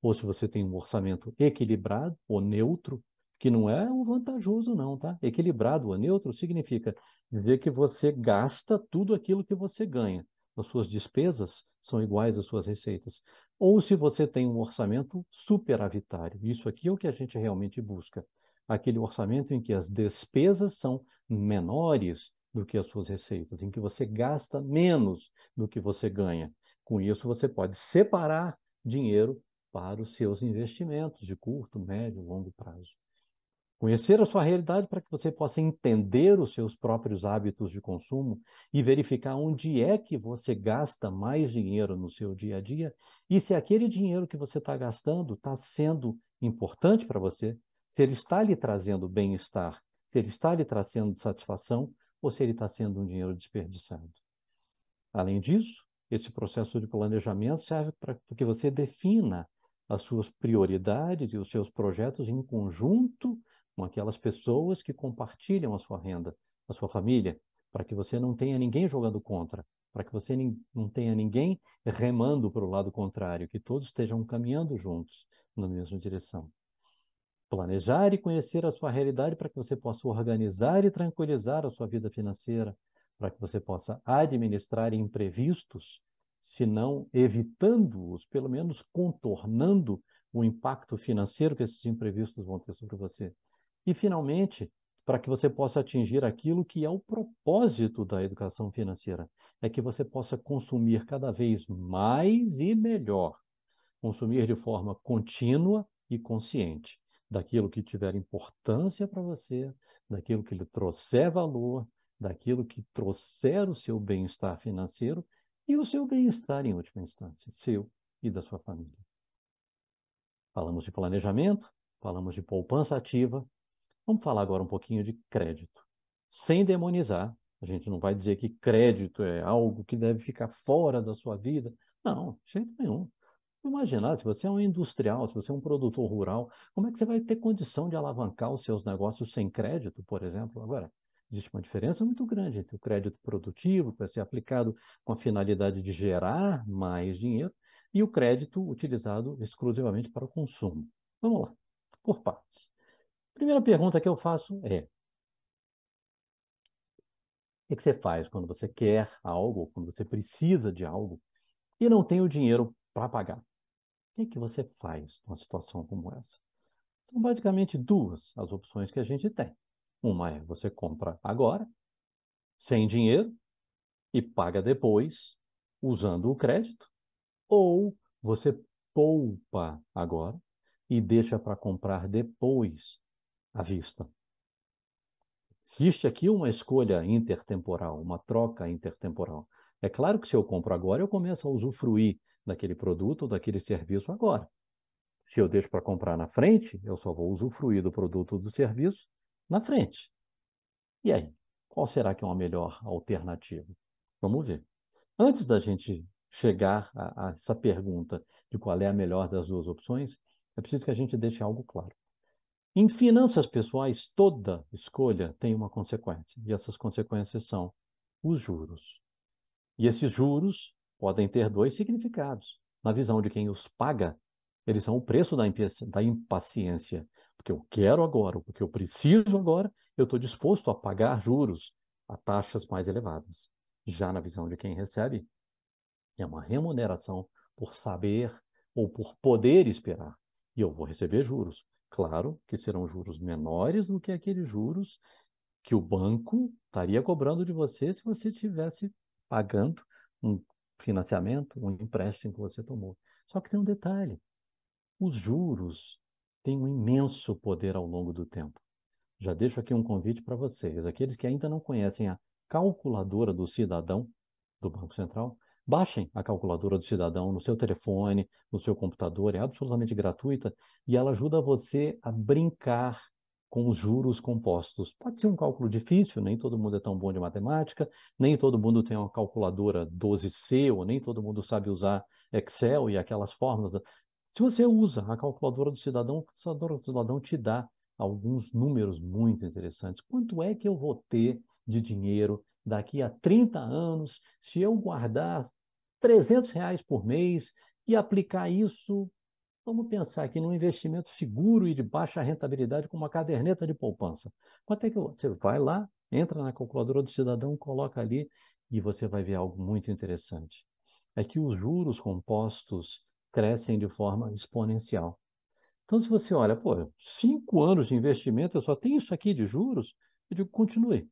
Ou se você tem um orçamento equilibrado ou neutro, que não é um vantajoso não, tá? Equilibrado ou neutro significa dizer que você gasta tudo aquilo que você ganha. As suas despesas são iguais às suas receitas. Ou se você tem um orçamento superavitário. Isso aqui é o que a gente realmente busca. Aquele orçamento em que as despesas são menores do que as suas receitas, em que você gasta menos do que você ganha. Com isso, você pode separar dinheiro para os seus investimentos de curto, médio, longo prazo. Conhecer a sua realidade para que você possa entender os seus próprios hábitos de consumo e verificar onde é que você gasta mais dinheiro no seu dia a dia e se aquele dinheiro que você está gastando está sendo importante para você, se ele está lhe trazendo bem-estar, se ele está lhe trazendo satisfação ou se ele está sendo um dinheiro desperdiçado. Além disso, esse processo de planejamento serve para que você defina as suas prioridades e os seus projetos em conjunto com aquelas pessoas que compartilham a sua renda, a sua família, para que você não tenha ninguém jogando contra, para que você não tenha ninguém remando para o lado contrário, que todos estejam caminhando juntos na mesma direção. Planejar e conhecer a sua realidade para que você possa organizar e tranquilizar a sua vida financeira, para que você possa administrar imprevistos, se não evitando-os, pelo menos contornando o impacto financeiro que esses imprevistos vão ter sobre você. E, finalmente, para que você possa atingir aquilo que é o propósito da educação financeira, é que você possa consumir cada vez mais e melhor, consumir de forma contínua e consciente daquilo que tiver importância para você, daquilo que lhe trouxer valor, daquilo que trouxer o seu bem-estar financeiro e o seu bem-estar em última instância, seu e da sua família. Falamos de planejamento, falamos de poupança ativa. Vamos falar agora um pouquinho de crédito. Sem demonizar, a gente não vai dizer que crédito é algo que deve ficar fora da sua vida. Não, de jeito nenhum. Imaginar, se você é um industrial, se você é um produtor rural, como é que você vai ter condição de alavancar os seus negócios sem crédito, por exemplo? Agora, existe uma diferença muito grande entre o crédito produtivo, que vai ser aplicado com a finalidade de gerar mais dinheiro, e o crédito utilizado exclusivamente para o consumo. Vamos lá, por partes. Primeira pergunta que eu faço é: o que você faz quando você quer algo, quando você precisa de algo e não tem o dinheiro para pagar? O que você faz numa situação como essa? São basicamente duas as opções que a gente tem. Uma é você compra agora, sem dinheiro, e paga depois, usando o crédito. ou você poupa agora e deixa para comprar depois à vista. Existe aqui uma escolha intertemporal, uma troca intertemporal. É claro que se eu compro agora, eu começo a usufruir daquele produto ou daquele serviço agora. Se eu deixo para comprar na frente, eu só vou usufruir do produto ou do serviço na frente. E aí, qual será que é uma melhor alternativa? Vamos ver. Antes da gente chegar a essa pergunta de qual é a melhor das duas opções, é preciso que a gente deixe algo claro. Em finanças pessoais, toda escolha tem uma consequência, e essas consequências são os juros. E esses juros podem ter dois significados. Na visão de quem os paga, eles são o preço da impaciência. Porque eu quero agora, porque eu preciso agora, eu estou disposto a pagar juros a taxas mais elevadas. Já na visão de quem recebe, é uma remuneração por saber ou por poder esperar. E eu vou receber juros. Claro que serão juros menores do que aqueles juros que o banco estaria cobrando de você se você estivesse pagando um financiamento, um empréstimo que você tomou. Só que tem um detalhe: os juros têm um imenso poder ao longo do tempo. Já deixo aqui um convite para vocês, aqueles que ainda não conhecem a calculadora do cidadão do Banco Central, baixem a calculadora do cidadão no seu telefone, no seu computador, é absolutamente gratuita e ela ajuda você a brincar com os juros compostos. Pode ser um cálculo difícil, nem todo mundo é tão bom de matemática, nem todo mundo tem uma calculadora 12C, ou nem todo mundo sabe usar Excel e aquelas fórmulas. Se você usa a calculadora do cidadão, a calculadora do cidadão te dá alguns números muito interessantes. Quanto é que eu vou ter de dinheiro daqui a 30 anos se eu guardar R$ 300 por mês e aplicar isso, vamos pensar aqui num investimento seguro e de baixa rentabilidade com uma caderneta de poupança. Quanto é que você vai lá, entra na calculadora do cidadão, coloca ali e você vai ver algo muito interessante. É que os juros compostos crescem de forma exponencial. Então, se você olha, pô, 5 anos de investimento, eu só tenho isso aqui de juros, eu digo, continue.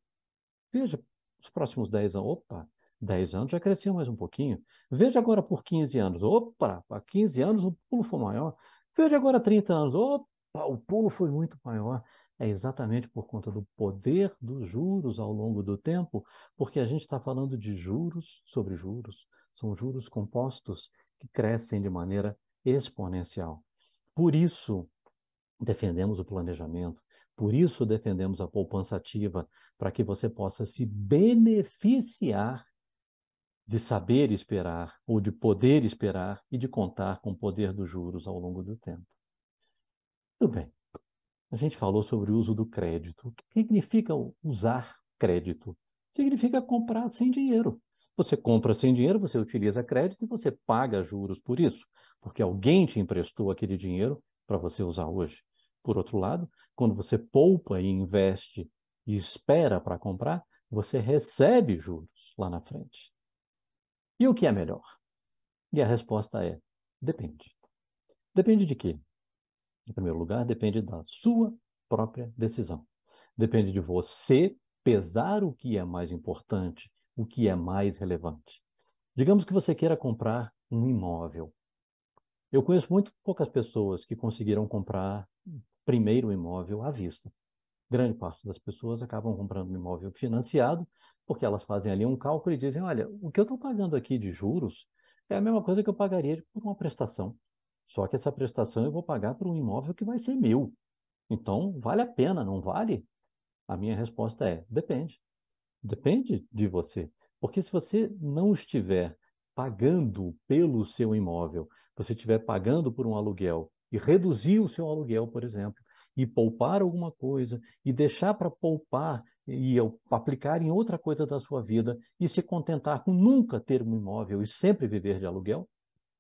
Veja, os próximos 10 anos, opa, 10 anos já cresceu mais um pouquinho. Veja agora por 15 anos, opa, há 15 anos o pulo foi maior. Veja agora 30 anos, opa, o pulo foi muito maior. É exatamente por conta do poder dos juros ao longo do tempo, porque a gente está falando de juros sobre juros. São juros compostos que crescem de maneira exponencial. Por isso, defendemos o planejamento, por isso defendemos a poupança ativa, para que você possa se beneficiar de saber esperar, ou de poder esperar e de contar com o poder dos juros ao longo do tempo. Tudo bem, a gente falou sobre o uso do crédito. O que significa usar crédito? Significa comprar sem dinheiro. Você compra sem dinheiro, você utiliza crédito e você paga juros por isso, porque alguém te emprestou aquele dinheiro para você usar hoje. Por outro lado, quando você poupa e investe e espera para comprar, você recebe juros lá na frente. E o que é melhor? E a resposta é: depende. Depende de quê? Em primeiro lugar, depende da sua própria decisão. Depende de você pesar o que é mais importante, o que é mais relevante. Digamos que você queira comprar um imóvel. Eu conheço muito poucas pessoas que conseguiram comprar primeiro um imóvel à vista. Grande parte das pessoas acabam comprando um imóvel financiado, porque elas fazem ali um cálculo e dizem: olha, o que eu estou pagando aqui de juros é a mesma coisa que eu pagaria por uma prestação. Só que essa prestação eu vou pagar por um imóvel que vai ser meu. Então, vale a pena, não vale? A minha resposta é: depende. Depende de você. Porque se você não estiver pagando pelo seu imóvel, você estiver pagando por um aluguel e reduzir o seu aluguel, por exemplo, e poupar alguma coisa, e deixar para poupar aplicar em outra coisa da sua vida, e se contentar com nunca ter um imóvel e sempre viver de aluguel,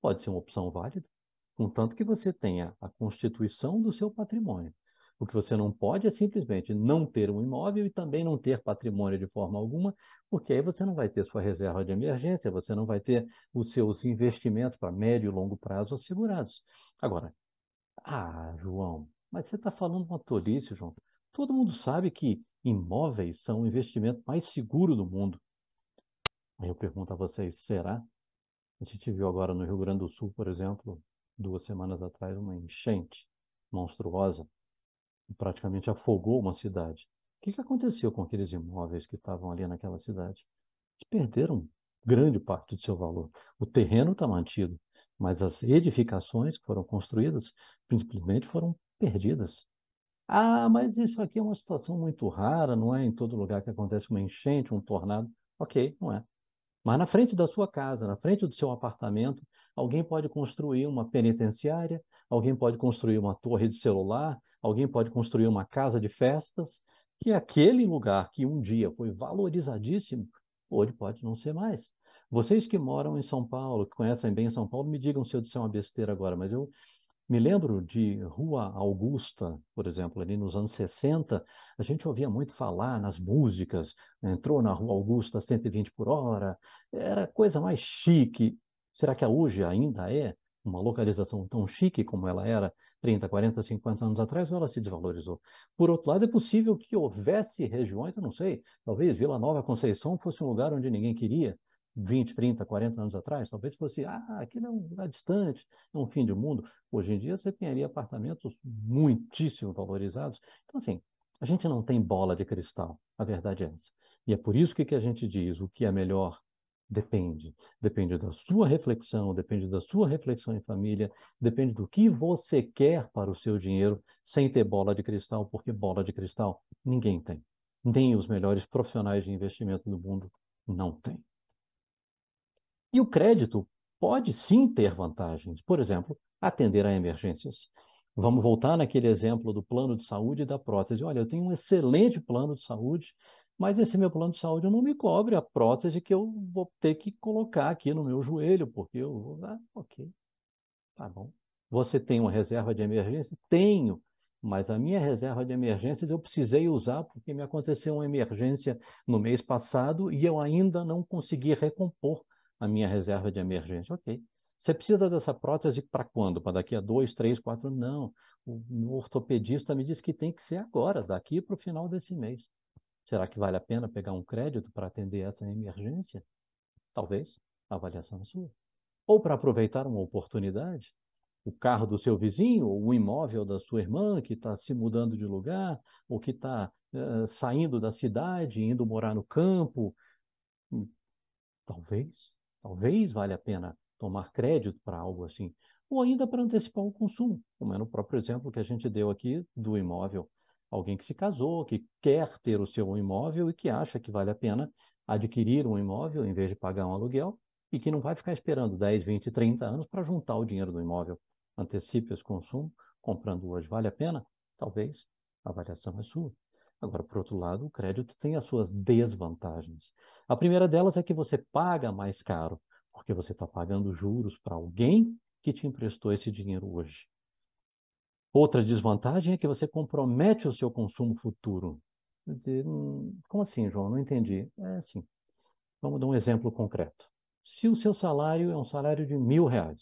pode ser uma opção válida, contanto que você tenha a constituição do seu patrimônio. O que você não pode é simplesmente não ter um imóvel e também não ter patrimônio de forma alguma, porque aí você não vai ter sua reserva de emergência, você não vai ter os seus investimentos para médio e longo prazo assegurados. Agora, João, mas você está falando uma tolice, João. Todo mundo sabe que imóveis são o investimento mais seguro do mundo. Aí eu pergunto a vocês, será? A gente viu agora no Rio Grande do Sul, por exemplo, 2 semanas atrás, uma enchente monstruosa, que praticamente afogou uma cidade. O que aconteceu com aqueles imóveis que estavam ali naquela cidade? Eles perderam grande parte do seu valor. O terreno está mantido, mas as edificações que foram construídas simplesmente foram perdidas. Ah, mas isso aqui é uma situação muito rara, não é em todo lugar que acontece uma enchente, um tornado. Ok, não é. Mas na frente da sua casa, na frente do seu apartamento, alguém pode construir uma penitenciária, alguém pode construir uma torre de celular, alguém pode construir uma casa de festas, que aquele lugar que um dia foi valorizadíssimo, hoje pode não ser mais. Vocês que moram em São Paulo, que conhecem bem São Paulo, me digam se eu disser uma besteira agora, mas eu me lembro de Rua Augusta, por exemplo, ali nos anos 60, a gente ouvia muito falar nas músicas, entrou na Rua Augusta a 120 por hora, era a coisa mais chique. Será que hoje ainda é uma localização tão chique como ela era 30, 40, 50 anos atrás, ou ela se desvalorizou? Por outro lado, é possível que houvesse regiões, eu não sei, talvez Vila Nova Conceição fosse um lugar onde ninguém queria, 20, 30, 40 anos atrás, talvez fosse, aquilo é um lugar distante, é um fim do mundo. Hoje em dia você tem ali apartamentos muitíssimo valorizados. Então, assim, a gente não tem bola de cristal, a verdade é essa. E é por isso que a gente diz o que é melhor depende. Depende da sua reflexão, depende da sua reflexão em família, depende do que você quer para o seu dinheiro, sem ter bola de cristal, porque bola de cristal ninguém tem. Nem os melhores profissionais de investimento do mundo não têm. E o crédito pode sim ter vantagens. Por exemplo, atender a emergências. Vamos voltar naquele exemplo do plano de saúde e da prótese. Olha, eu tenho um excelente plano de saúde, mas esse meu plano de saúde não me cobre a prótese que eu vou ter que colocar aqui no meu joelho, porque eu vou. Ok, tá bom. Você tem uma reserva de emergência? Tenho. Mas a minha reserva de emergências eu precisei usar porque me aconteceu uma emergência no mês passado e eu ainda não consegui recompor a minha reserva de emergência. Ok. Você precisa dessa prótese para quando? Para daqui a 2, 3, 4? Não. O meu ortopedista me disse que tem que ser agora, daqui para o final desse mês. Será que vale a pena pegar um crédito para atender essa emergência? Talvez. A avaliação é sua. Ou para aproveitar uma oportunidade, o carro do seu vizinho, ou o imóvel da sua irmã que está se mudando de lugar, ou que está saindo da cidade, indo morar no campo. Hum, talvez valha a pena tomar crédito para algo assim. Ou ainda para antecipar o consumo, como é no próprio exemplo que a gente deu aqui do imóvel. Alguém que se casou, que quer ter o seu imóvel e que acha que vale a pena adquirir um imóvel em vez de pagar um aluguel e que não vai ficar esperando 10, 20, 30 anos para juntar o dinheiro do imóvel. Antecipe esse consumo, comprando hoje. Vale a pena? Talvez. A avaliação é sua. Agora, por outro lado, o crédito tem as suas desvantagens. A primeira delas é que você paga mais caro, porque você está pagando juros para alguém que te emprestou esse dinheiro hoje. Outra desvantagem é que você compromete o seu consumo futuro. Quer dizer, como assim, João? Não entendi. É assim. Vamos dar um exemplo concreto. Se o seu salário é um salário de R$ 1.000,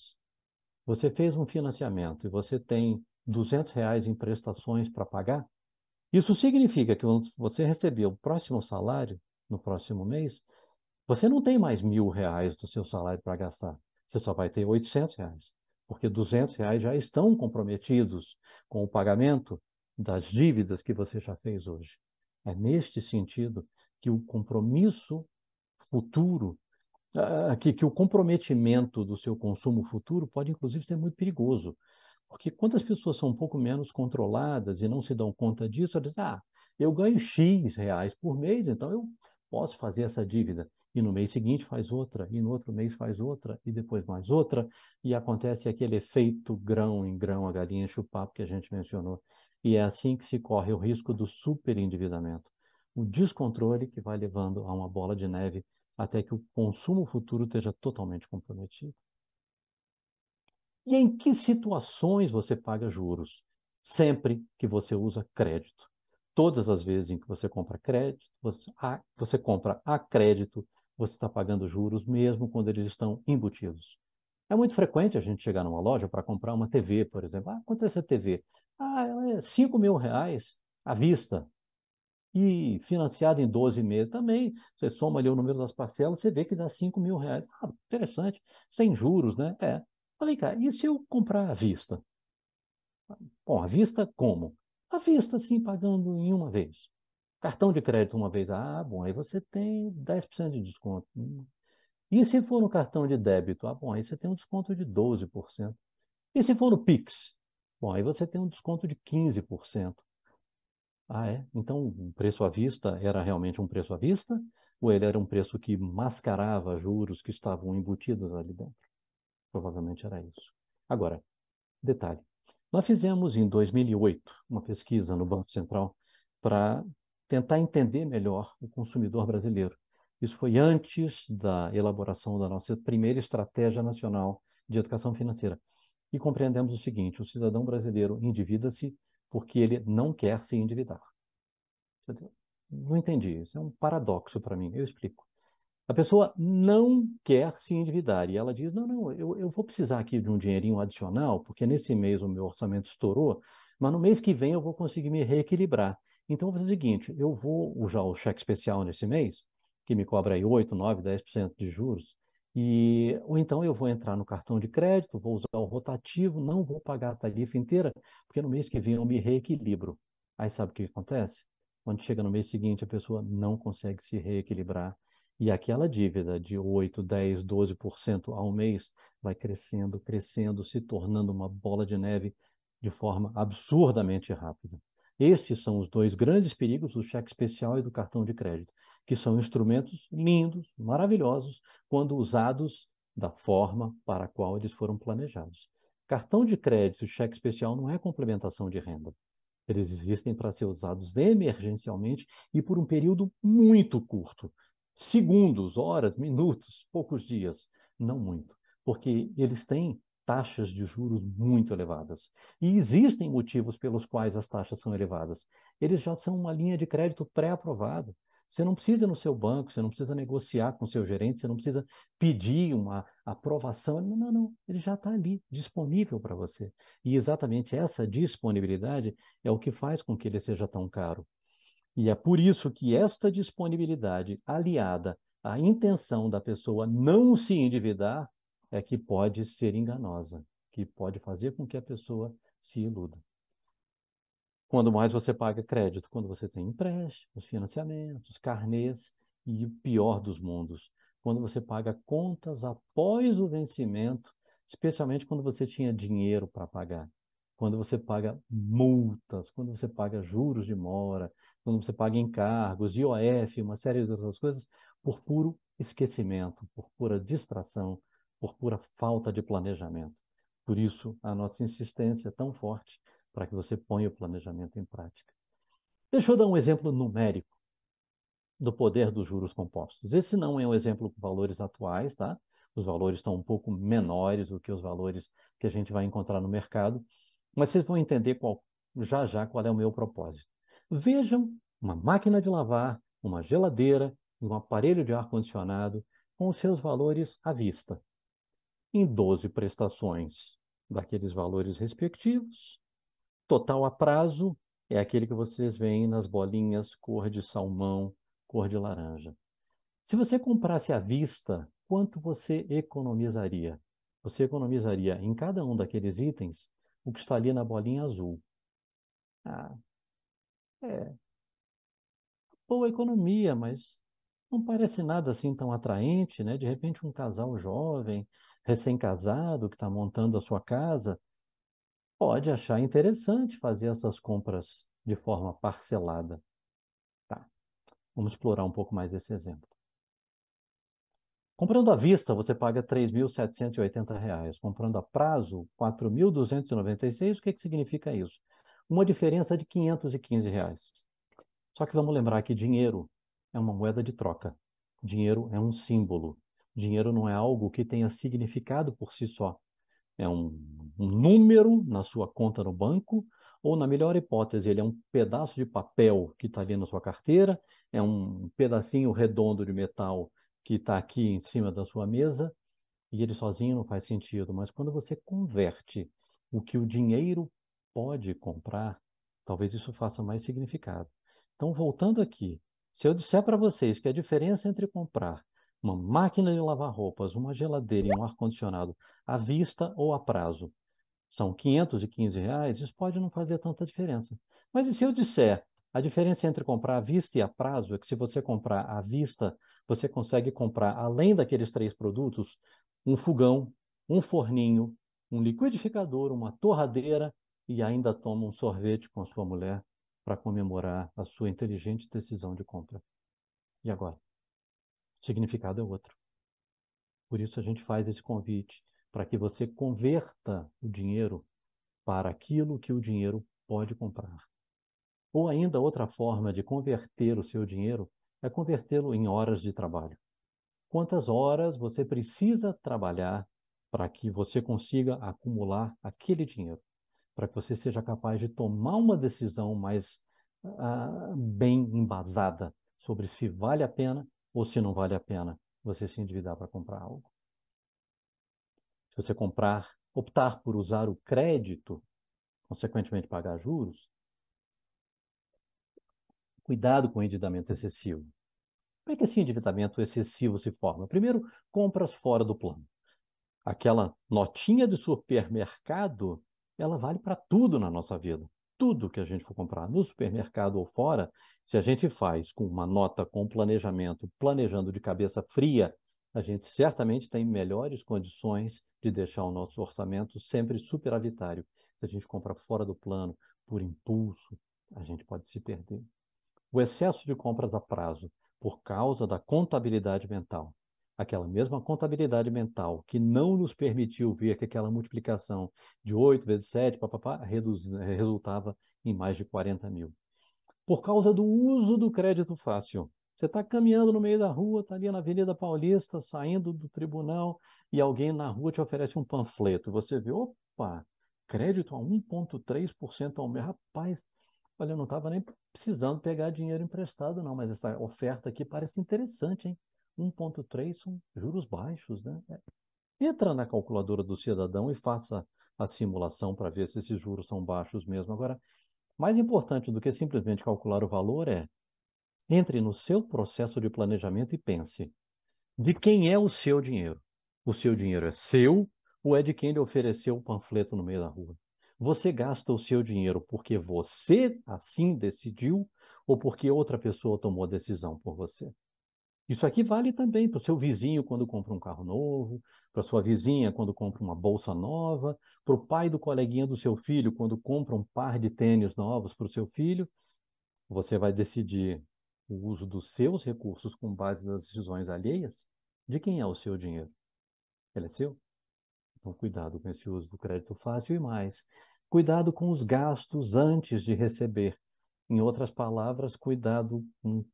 você fez um financiamento e você tem R$ 200 em prestações para pagar, isso significa que quando você receber o próximo salário, no próximo mês, você não tem mais R$ 1.000 do seu salário para gastar. Você só vai ter R$ 800, porque R$ 200 já estão comprometidos com o pagamento das dívidas que você já fez hoje. É neste sentido que o compromisso futuro, que o comprometimento do seu consumo futuro pode, inclusive, ser muito perigoso. Porque quando as pessoas são um pouco menos controladas e não se dão conta disso, elas dizem, eu ganho X reais por mês, então eu posso fazer essa dívida. E no mês seguinte faz outra, e no outro mês faz outra, e depois mais outra, e acontece aquele efeito grão em grão, a galinha enche o papo que a gente mencionou. E é assim que se corre o risco do superendividamento. O descontrole que vai levando a uma bola de neve até que o consumo futuro esteja totalmente comprometido. E em que situações você paga juros? Sempre que você usa crédito. Todas as vezes em que você compra crédito, você compra a crédito, você está pagando juros, mesmo quando eles estão embutidos. É muito frequente a gente chegar numa loja para comprar uma TV, por exemplo. Quanto é essa TV? Ela é R$ 5.000 à vista. E financiado em 12 meses também, você soma ali o número das parcelas, você vê que dá R$ 5.000. Ah, interessante, sem juros, né? É. Mas vem cá, e se eu comprar à vista? Bom, à vista como? À vista, sim, pagando em uma vez. Cartão de crédito uma vez. Ah, bom, aí você tem 10% de desconto. E se for no cartão de débito? Ah, bom, aí você tem um desconto de 12%. E se for no Pix? Bom, aí você tem um desconto de 15%. Ah, é? Então o preço à vista era realmente um preço à vista? Ou ele era um preço que mascarava juros que estavam embutidos ali dentro? Provavelmente era isso. Agora, detalhe. Nós fizemos em 2008 uma pesquisa no Banco Central para tentar entender melhor o consumidor brasileiro. Isso foi antes da elaboração da nossa primeira estratégia nacional de educação financeira. E compreendemos o seguinte: o cidadão brasileiro endivida-se porque ele não quer se endividar. Não entendi. Isso é um paradoxo para mim. Eu explico. A pessoa não quer se endividar e ela diz: não, não, eu vou precisar aqui de um dinheirinho adicional, porque nesse mês o meu orçamento estourou, mas no mês que vem eu vou conseguir me reequilibrar. Então, eu vou fazer o seguinte: eu vou usar o cheque especial nesse mês, que me cobra aí 8, 9, 10% de juros, ou então eu vou entrar no cartão de crédito, vou usar o rotativo, não vou pagar a tarifa inteira, porque no mês que vem eu me reequilibro. Aí sabe o que acontece? Quando chega no mês seguinte, a pessoa não consegue se reequilibrar e aquela dívida de 8, 10, 12% ao mês vai crescendo, crescendo, se tornando uma bola de neve de forma absurdamente rápida. Estes são os dois grandes perigos do cheque especial e do cartão de crédito, que são instrumentos lindos, maravilhosos, quando usados da forma para a qual eles foram planejados. Cartão de crédito e cheque especial não é complementação de renda. Eles existem para ser usados emergencialmente e por um período muito curto. Segundos, horas, minutos, poucos dias. Não muito. Porque eles têm taxas de juros muito elevadas. E existem motivos pelos quais as taxas são elevadas. Eles já são uma linha de crédito pré-aprovada. Você não precisa ir no seu banco, você não precisa negociar com o seu gerente, você não precisa pedir uma aprovação. Não, não, não. Ele já está ali, disponível para você. E exatamente essa disponibilidade é o que faz com que ele seja tão caro. E é por isso que esta disponibilidade, aliada à intenção da pessoa não se endividar, é que pode ser enganosa, que pode fazer com que a pessoa se iluda. Quando mais você paga crédito, quando você tem empréstimos, financiamentos, carnês e o pior dos mundos, quando você paga contas após o vencimento, especialmente quando você tinha dinheiro para pagar, quando você paga multas, quando você paga juros de mora, quando você paga encargos, IOF, uma série de outras coisas, por puro esquecimento, por pura distração, por pura falta de planejamento. Por isso, a nossa insistência é tão forte para que você ponha o planejamento em prática. Deixa eu dar um exemplo numérico do poder dos juros compostos. Esse não é um exemplo com valores atuais, tá? Os valores estão um pouco menores do que os valores que a gente vai encontrar no mercado, mas vocês vão entender já já qual é o meu propósito. Vejam uma máquina de lavar, uma geladeira e um aparelho de ar-condicionado com os seus valores à vista, em 12 prestações daqueles valores respectivos. Total a prazo é aquele que vocês veem nas bolinhas cor de salmão, cor de laranja. Se você comprasse à vista, quanto você economizaria? Você economizaria em cada um daqueles itens o que está ali na bolinha azul. Ah, é boa economia, mas não parece nada assim tão atraente, né? De repente, um casal jovem, recém-casado, que está montando a sua casa, pode achar interessante fazer essas compras de forma parcelada. Tá, vamos explorar um pouco mais esse exemplo. Comprando à vista, você paga R$ 3.780. Comprando a prazo, 4.296. O que significa isso? Uma diferença de R$ 515. Só que vamos lembrar que dinheiro é uma moeda de troca. Dinheiro é um símbolo. Dinheiro não é algo que tenha significado por si só. É um número na sua conta no banco, ou, na melhor hipótese, ele é um pedaço de papel que está ali na sua carteira, é um pedacinho redondo de metal que está aqui em cima da sua mesa, e ele sozinho não faz sentido. Mas quando você converte o que o dinheiro pode comprar, talvez isso faça mais significado. Então, voltando aqui, se eu disser para vocês que a diferença entre comprar uma máquina de lavar roupas, uma geladeira e um ar-condicionado à vista ou a prazo são R$ 515, isso pode não fazer tanta diferença. Mas e se eu disser a diferença entre comprar à vista e a prazo é que se você comprar à vista, você consegue comprar, além daqueles três produtos, um fogão, um forninho, um liquidificador, uma torradeira e ainda toma um sorvete com a sua mulher para comemorar a sua inteligente decisão de compra. E agora? O significado é outro. Por isso a gente faz esse convite para que você converta o dinheiro para aquilo que o dinheiro pode comprar. Ou ainda outra forma de converter o seu dinheiro é convertê-lo em horas de trabalho. Quantas horas você precisa trabalhar para que você consiga acumular aquele dinheiro? Para que você seja capaz de tomar uma decisão mais bem embasada sobre se vale a pena ou se não vale a pena você se endividar para comprar algo. Se você optar por usar o crédito, consequentemente pagar juros, cuidado com o endividamento excessivo. Como é que esse endividamento excessivo se forma? Primeiro, compras fora do plano. Aquela notinha de supermercado, ela vale para tudo na nossa vida. Tudo que a gente for comprar no supermercado ou fora, se a gente faz com uma nota, com planejamento, planejando de cabeça fria, a gente certamente tem melhores condições de deixar o nosso orçamento sempre superavitário. Se a gente compra fora do plano, por impulso, a gente pode se perder. O excesso de compras a prazo, por causa da contabilidade mental. Aquela mesma contabilidade mental que não nos permitiu ver que aquela multiplicação de 8 vezes 7 papapá, resultava em mais de 40 mil. Por causa do uso do crédito fácil. Você está caminhando no meio da rua, está ali na Avenida Paulista, saindo do tribunal, e alguém na rua te oferece um panfleto. Você vê, opa, crédito a 1,3% ao mês. Rapaz, olha, eu não estava nem precisando pegar dinheiro emprestado, não, mas essa oferta aqui parece interessante, hein? 1,3 são juros baixos, né? Entra na calculadora do cidadão e faça a simulação para ver se esses juros são baixos mesmo. Agora, mais importante do que simplesmente calcular o valor é entre no seu processo de planejamento e pense: de quem é o seu dinheiro? O seu dinheiro é seu ou é de quem lhe ofereceu o panfleto no meio da rua? Você gasta o seu dinheiro porque você assim decidiu ou porque outra pessoa tomou a decisão por você? Isso aqui vale também para o seu vizinho quando compra um carro novo, para sua vizinha quando compra uma bolsa nova, para o pai do coleguinha do seu filho quando compra um par de tênis novos para o seu filho. Você vai decidir o uso dos seus recursos com base nas decisões alheias? De quem é o seu dinheiro? Ele é seu? Então, cuidado com esse uso do crédito fácil e mais. Cuidado com os gastos antes de receber. Em outras palavras, cuidado com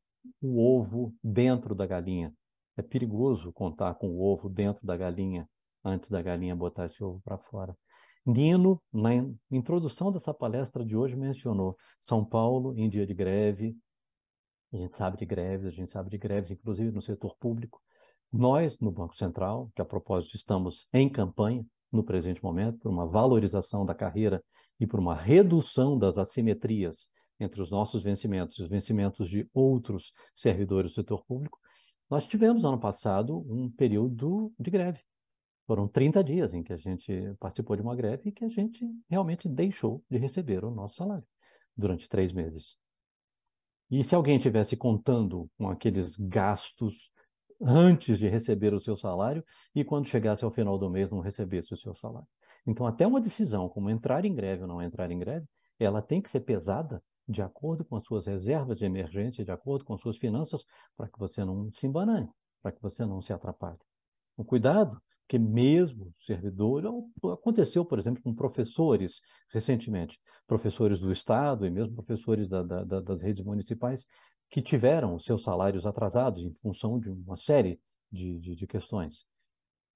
o ovo dentro da galinha. É perigoso contar com o ovo dentro da galinha antes da galinha botar esse ovo para fora. Nino, na introdução dessa palestra de hoje, mencionou São Paulo em dia de greve. A gente sabe de greves, a gente sabe de greves, inclusive no setor público. Nós, no Banco Central, que a propósito estamos em campanha no presente momento, por uma valorização da carreira e por uma redução das assimetrias entre os nossos vencimentos e os vencimentos de outros servidores do setor público, nós tivemos ano passado um período de greve. Foram 30 dias em que a gente participou de uma greve e que a gente realmente deixou de receber o nosso salário durante 3 meses. E se alguém tivesse contando com aqueles gastos antes de receber o seu salário e quando chegasse ao final do mês não recebesse o seu salário? Então, até uma decisão como entrar em greve ou não entrar em greve, ela tem que ser pesada de acordo com as suas reservas de emergência, de acordo com as suas finanças, para que você não se embanane, para que você não se atrapalhe. Um cuidado, porque mesmo servidor, aconteceu, por exemplo, com professores recentemente, professores do Estado e mesmo professores das redes municipais, que tiveram os seus salários atrasados em função de uma série de questões.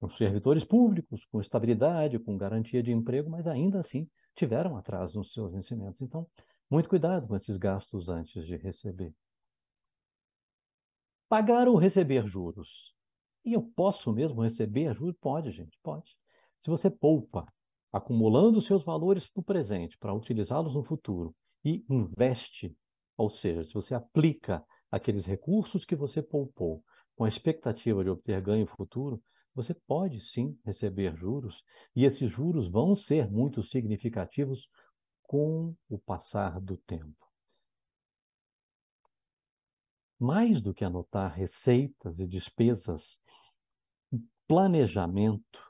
Os servidores públicos, com estabilidade, com garantia de emprego, mas ainda assim tiveram atraso nos seus vencimentos. Então, muito cuidado com esses gastos antes de receber. Pagar ou receber juros? E eu posso mesmo receber juros? Pode, gente, pode. Se você poupa, acumulando seus valores no presente para utilizá-los no futuro e investe, Ou seja, se você aplica aqueles recursos que você poupou com a expectativa de obter ganho futuro, você pode sim receber juros, e esses juros vão ser muito significativos com o passar do tempo. Mais do que anotar receitas e despesas, planejamento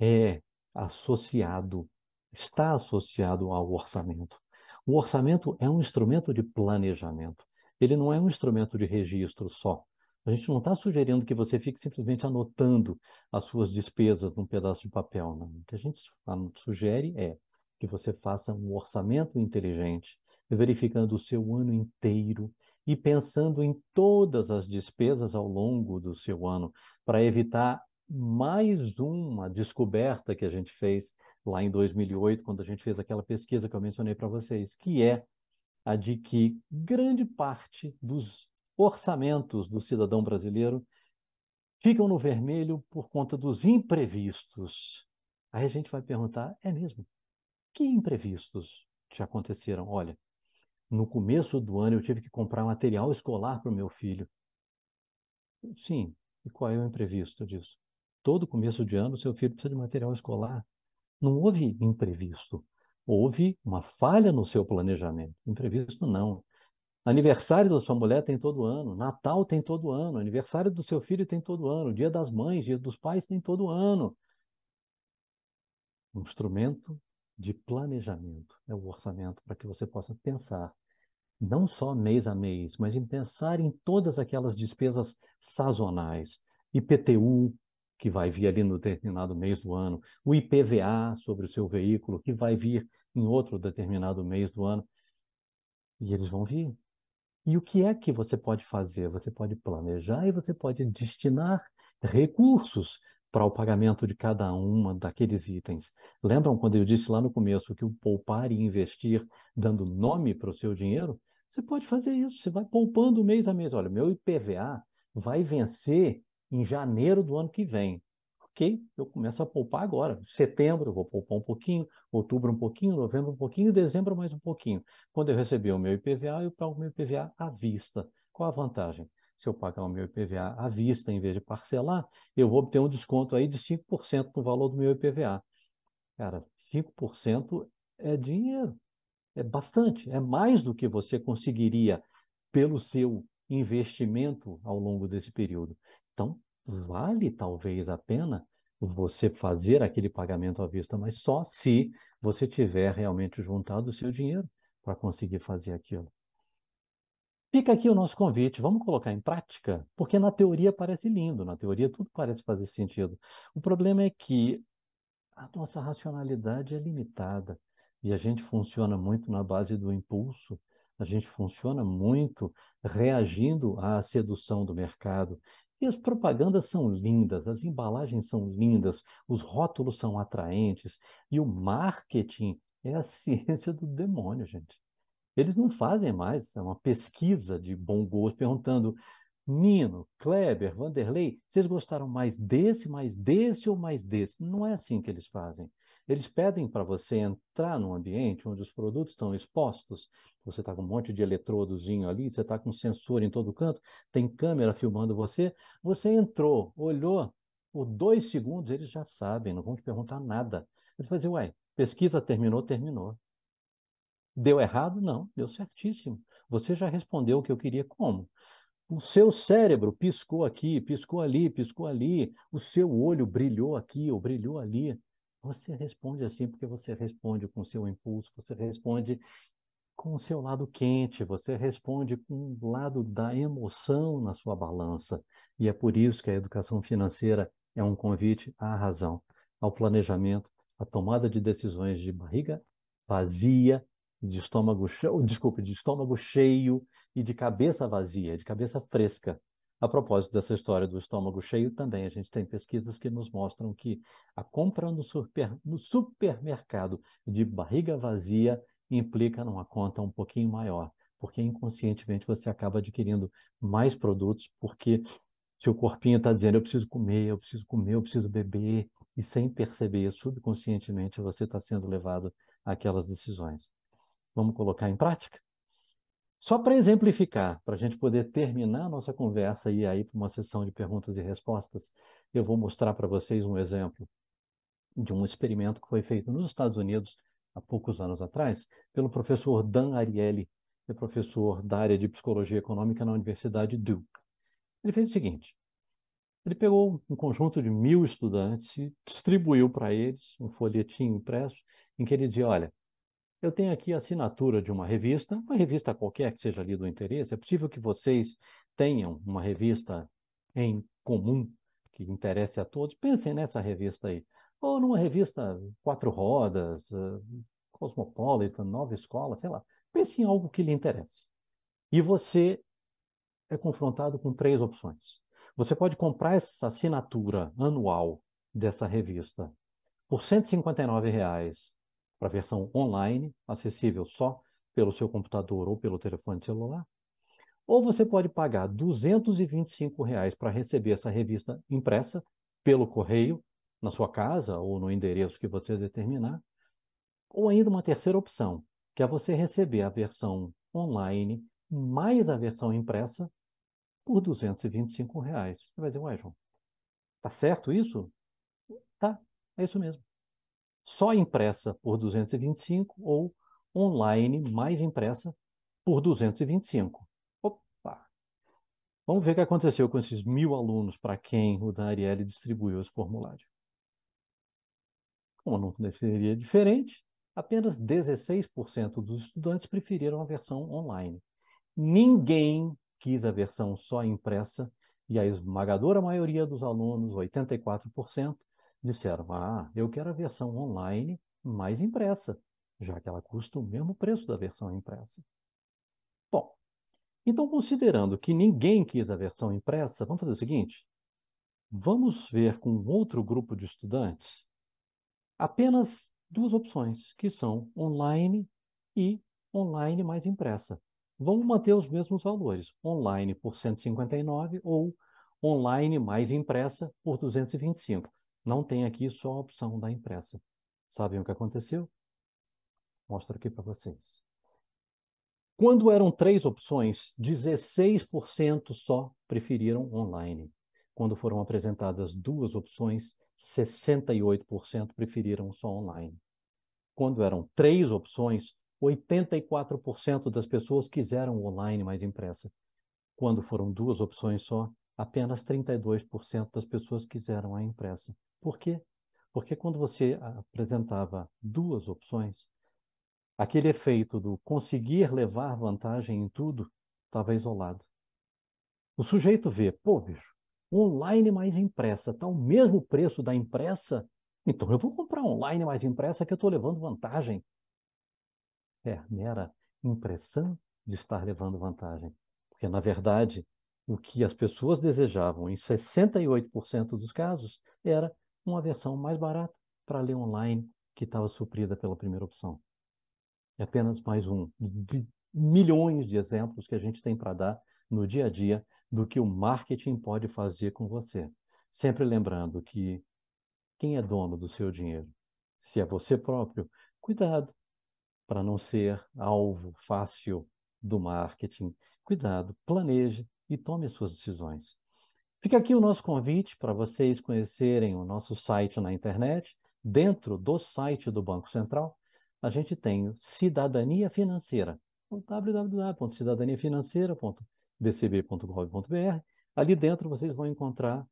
é associado, está associado ao orçamento. O orçamento é um instrumento de planejamento. Ele não é um instrumento de registro só. A gente não está sugerindo que você fique simplesmente anotando as suas despesas num pedaço de papel, não. O que a gente sugere é que você faça um orçamento inteligente, verificando o seu ano inteiro e pensando em todas as despesas ao longo do seu ano, para evitar mais uma descoberta que a gente fez lá em 2008, quando a gente fez aquela pesquisa que eu mencionei para vocês, que é a de que grande parte dos orçamentos do cidadão brasileiro ficam no vermelho por conta dos imprevistos. Aí a gente vai perguntar, é mesmo? Que imprevistos te aconteceram? Olha, no começo do ano eu tive que comprar material escolar para o meu filho. Sim, e qual é o imprevisto disso? Todo começo de ano, seu filho precisa de material escolar. Não houve imprevisto. Houve uma falha no seu planejamento. Imprevisto não. Aniversário da sua mulher tem todo ano. Natal tem todo ano. Aniversário do seu filho tem todo ano. Dia das mães, dia dos pais tem todo ano. Um instrumento de planejamento é o orçamento para que você possa pensar não só mês a mês, mas em pensar em todas aquelas despesas sazonais, IPTU, que vai vir ali no determinado mês do ano, o IPVA sobre o seu veículo, que vai vir em outro determinado mês do ano, e eles vão vir. E o que é que você pode fazer? Você pode planejar e você pode destinar recursos para o pagamento de cada uma daqueles itens. Lembram quando eu disse lá no começo que o poupar e investir dando nome para o seu dinheiro? Você pode fazer isso, você vai poupando mês a mês. Olha, meu IPVA vai vencer em janeiro do ano que vem. Ok, eu começo a poupar agora. Setembro eu vou poupar um pouquinho, outubro um pouquinho, novembro um pouquinho, dezembro mais um pouquinho. Quando eu receber o meu IPVA, eu pago o meu IPVA à vista. Qual a vantagem? Se eu pagar o meu IPVA à vista em vez de parcelar, eu vou obter um desconto aí de 5% no valor do meu IPVA. Cara, 5% é dinheiro, é bastante, é mais do que você conseguiria pelo seu investimento ao longo desse período. Então, vale talvez a pena você fazer aquele pagamento à vista, mas só se você tiver realmente juntado o seu dinheiro para conseguir fazer aquilo. Fica aqui o nosso convite, vamos colocar em prática, porque na teoria parece lindo, na teoria tudo parece fazer sentido. O problema é que a nossa racionalidade é limitada e a gente funciona muito na base do impulso, a gente funciona muito reagindo à sedução do mercado. E as propagandas são lindas, as embalagens são lindas, os rótulos são atraentes e o marketing é a ciência do demônio, gente. Eles não fazem mais uma pesquisa de bom gosto perguntando Nino, Kleber, Vanderlei, vocês gostaram mais desse ou mais desse? Não é assim que eles fazem. Eles pedem para você entrar num ambiente onde os produtos estão expostos, você está com um monte de eletrodozinho ali, você está com um sensor em todo canto, tem câmera filmando você, você entrou, olhou, por 2 segundos eles já sabem, não vão te perguntar nada. Eles vão dizer, ué, pesquisa terminou, terminou. Deu errado? Não, deu certíssimo. Você já respondeu o que eu queria como? O seu cérebro piscou aqui, piscou ali, piscou ali. O seu olho brilhou aqui ou brilhou ali. Você responde assim porque você responde com o seu impulso, você responde com o seu lado quente, você responde com o lado da emoção na sua balança. E é por isso que a educação financeira é um convite à razão, ao planejamento, à tomada de decisões de barriga vazia, de estômago cheio, desculpe, de estômago cheio e de cabeça vazia, de cabeça fresca. A propósito dessa história do estômago cheio, também a gente tem pesquisas que nos mostram que a compra no supermercado de barriga vazia implica numa conta um pouquinho maior, porque inconscientemente você acaba adquirindo mais produtos, porque seu corpinho está dizendo, eu preciso comer, eu preciso comer, eu preciso beber, e sem perceber, subconscientemente você está sendo levado àquelas decisões. Vamos colocar em prática? Só para exemplificar, para a gente poder terminar a nossa conversa e ir aí para uma sessão de perguntas e respostas, eu vou mostrar para vocês um exemplo de um experimento que foi feito nos Estados Unidos há poucos anos atrás, pelo professor Dan Ariely, que é professor da área de psicologia econômica na Universidade Duke. Ele fez o seguinte: ele pegou um conjunto de 1.000 estudantes e distribuiu para eles um folhetim impresso em que ele dizia: olha, eu tenho aqui a assinatura de uma revista qualquer que seja ali do interesse. É possível que vocês tenham uma revista em comum que interesse a todos. Pensem nessa revista aí. Ou numa revista Quatro Rodas, Cosmopolitan, Nova Escola, sei lá. Pense em algo que lhe interesse. E você é confrontado com três opções. Você pode comprar essa assinatura anual dessa revista por R$ 159 para a versão online, acessível só pelo seu computador ou pelo telefone celular. Ou você pode pagar R$ 225 para receber essa revista impressa pelo correio, na sua casa ou no endereço que você determinar. Ou ainda uma terceira opção, que é você receber a versão online mais a versão impressa por R$ 225. Você vai dizer, ué, João, tá certo isso? Tá, é isso mesmo. Só impressa por 225 ou online mais impressa por 225. Opa! Vamos ver o que aconteceu com esses 1.000 alunos para quem o Daniele distribuiu esse formulário. Como não seria diferente, apenas 16% dos estudantes preferiram a versão online. Ninguém quis a versão só impressa e a esmagadora maioria dos alunos, 84%, disseram: ah, eu quero a versão online mais impressa, já que ela custa o mesmo preço da versão impressa. Bom, então, considerando que ninguém quis a versão impressa, vamos fazer o seguinte: vamos ver com outro grupo de estudantes apenas duas opções, que são online e online mais impressa. Vamos manter os mesmos valores, online por 159 ou online mais impressa por 225. Não tem aqui só a opção da impressa. Sabem o que aconteceu? Mostro aqui para vocês. Quando eram três opções, 16% só preferiram online. Quando foram apresentadas duas opções, 68% preferiram só online. Quando eram três opções, 84% das pessoas quiseram online mais impressa. Quando foram duas opções só, apenas 32% das pessoas quiseram a impressa. Por quê? Porque quando você apresentava duas opções, aquele efeito do conseguir levar vantagem em tudo estava isolado. O sujeito vê, pô, bicho, online mais impressa, está o mesmo preço da impressa, então eu vou comprar online mais impressa que eu estou levando vantagem. É mera impressão de estar levando vantagem. Porque, na verdade, o que as pessoas desejavam em 68% dos casos era uma versão mais barata para ler online que estava suprida pela primeira opção. É apenas mais um de milhões de exemplos que a gente tem para dar no dia a dia do que o marketing pode fazer com você. Sempre lembrando que quem é dono do seu dinheiro? Se é você próprio, cuidado para não ser alvo fácil do marketing. Cuidado, planeje e tome suas decisões. Fica aqui o nosso convite para vocês conhecerem o nosso site na internet. Dentro do site do Banco Central, a gente tem o Cidadania Financeira, www.cidadaniafinanceira.bcb.gov.br. Ali dentro vocês vão encontrar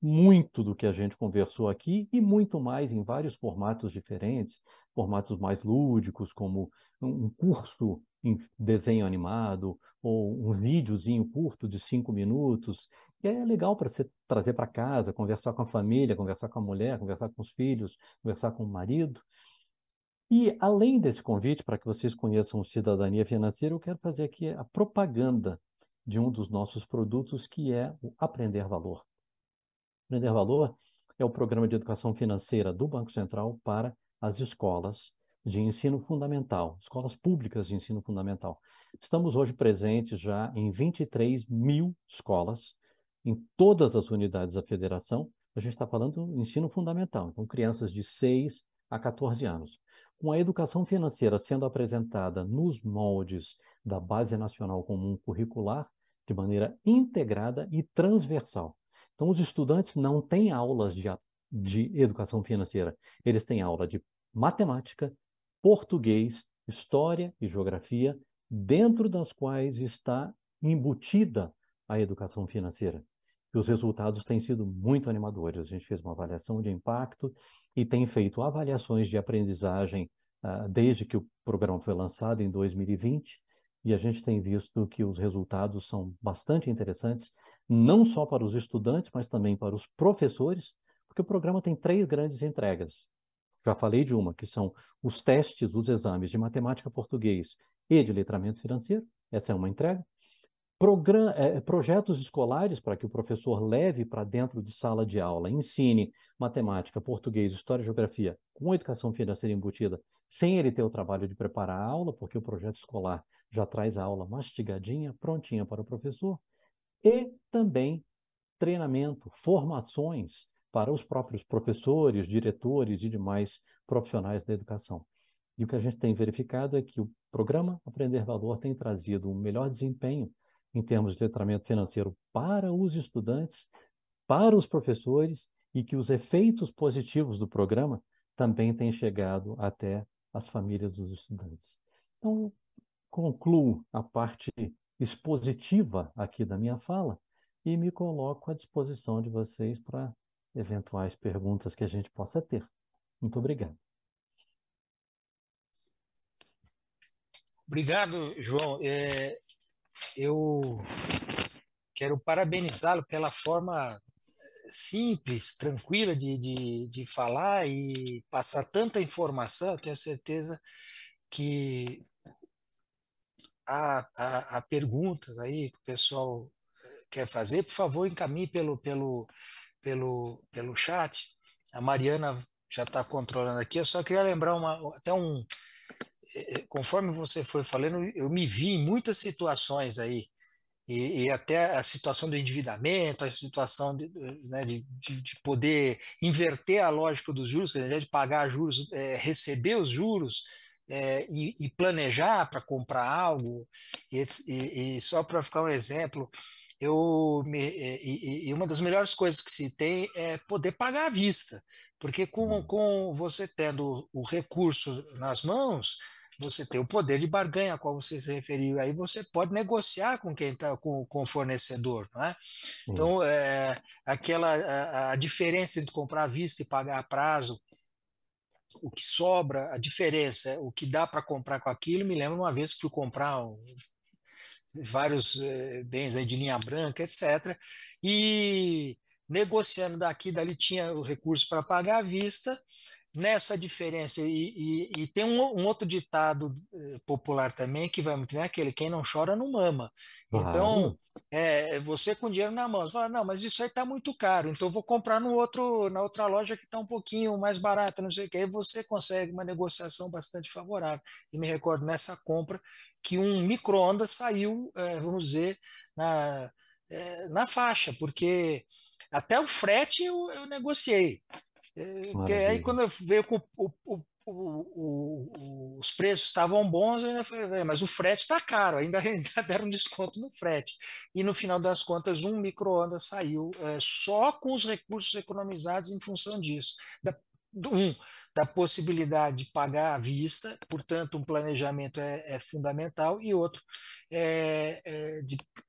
muito do que a gente conversou aqui e muito mais em vários formatos diferentes, formatos mais lúdicos, como um curso em desenho animado ou um videozinho curto de 5 minutos, que é legal para você trazer para casa, conversar com a família, conversar com a mulher, conversar com os filhos, conversar com o marido. E além desse convite para que vocês conheçam o Cidadania Financeira, eu quero fazer aqui a propaganda de um dos nossos produtos, que é o Aprender Valor. Aprender Valor é o programa de educação financeira do Banco Central para as escolas de ensino fundamental, escolas públicas de ensino fundamental. Estamos hoje presentes já em 23.000 escolas, em todas as unidades da federação. A gente está falando do ensino fundamental, então crianças de 6 a 14 anos. Com a educação financeira sendo apresentada nos moldes da Base Nacional Comum Curricular, de maneira integrada e transversal. Então, os estudantes não têm aulas de educação financeira, eles têm aula de matemática, português, história e geografia, dentro das quais está embutida a educação financeira. E os resultados têm sido muito animadores. A gente fez uma avaliação de impacto e tem feito avaliações de aprendizagem desde que o programa foi lançado em 2020, e a gente tem visto que os resultados são bastante interessantes, não só para os estudantes, mas também para os professores, porque o programa tem 3 grandes entregas. Já falei de uma, que são os testes, os exames de matemática, português e de letramento financeiro. Essa é uma entrega. Projetos escolares para que o professor leve para dentro de sala de aula, ensine matemática, português, história e geografia com educação financeira embutida, sem ele ter o trabalho de preparar a aula, porque o projeto escolar já traz a aula mastigadinha, prontinha para o professor. E também treinamento, formações para os próprios professores, diretores e demais profissionais da educação. E o que a gente tem verificado é que o programa Aprender Valor tem trazido um melhor desempenho em termos de letramento financeiro para os estudantes, para os professores, e que os efeitos positivos do programa também têm chegado até as famílias dos estudantes. Então, concluo a parte expositiva aqui da minha fala e me coloco à disposição de vocês para eventuais perguntas que a gente possa ter. Muito obrigado. Obrigado, João. Eu quero parabenizá-lo pela forma simples, tranquila de falar e passar tanta informação. Eu tenho certeza que há perguntas aí que o pessoal quer fazer. Por favor, encaminhe pelo chat. A Mariana já está controlando aqui. Eu só queria lembrar conforme você foi falando, eu me vi em muitas situações aí. E até a situação do endividamento, a situação né, de poder inverter a lógica dos juros, ao invés de pagar juros, receber os juros e planejar para comprar algo. E só para ficar um exemplo, e uma das melhores coisas que se tem é poder pagar à vista, porque com você tendo o recurso nas mãos, você tem o poder de barganha a qual você se referiu, aí você pode negociar com quem está com o fornecedor, não é? Sim. Então, a diferença entre comprar à vista e pagar a prazo, o que sobra, a diferença, o que dá para comprar com aquilo, me lembra uma vez que fui comprar vários bens aí de linha branca, etc. E negociando daqui, dali tinha o recurso para pagar à vista, nessa diferença. E tem um outro ditado popular também que vai muito bem, aquele, quem não chora não mama. Então, Claro. você com dinheiro na mão, você fala, não, mas isso aí está muito caro, então eu vou comprar na outra loja que está um pouquinho mais barata, não sei o que, aí você consegue uma negociação bastante favorável. E me recordo nessa compra que um micro-ondas saiu, vamos dizer, na faixa, porque até o frete eu negociei. Porque aí Maravilha. quando eu veio com os preços estavam bons, eu ainda falei, "Véi, mas o frete está caro, ainda deram desconto no frete. E no final das contas, um micro-ondas saiu só com os recursos economizados em função disso. Um, da possibilidade de pagar à vista, portanto, um planejamento é fundamental, e outro,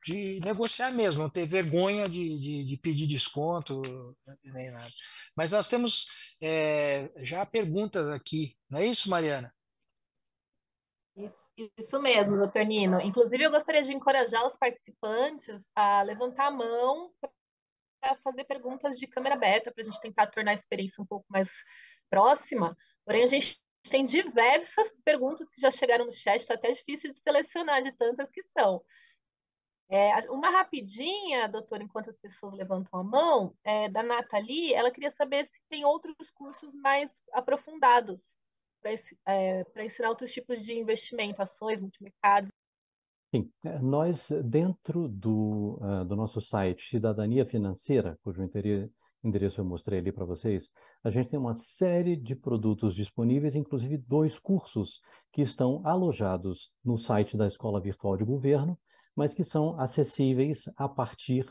de negociar mesmo, não ter vergonha de pedir desconto, nem nada. Mas nós temos já perguntas aqui, não é isso, Mariana? Isso mesmo, doutor Nino. Inclusive, eu gostaria de encorajar os participantes a levantar a mão para fazer perguntas de câmera aberta, para a gente tentar tornar a experiência um pouco mais próxima. Porém, a gente tem diversas perguntas que já chegaram no chat, está até difícil de selecionar de tantas que são. Uma rapidinha, doutor, enquanto as pessoas levantam a mão, da Nathalie, ela queria saber se tem outros cursos mais aprofundados para ensinar outros tipos de investimento, ações, multimercados. Sim, nós, dentro do nosso site Cidadania Financeira, cujo endereço eu mostrei ali para vocês, a gente tem uma série de produtos disponíveis, inclusive 2 cursos que estão alojados no site da Escola Virtual de Governo, mas que são acessíveis a partir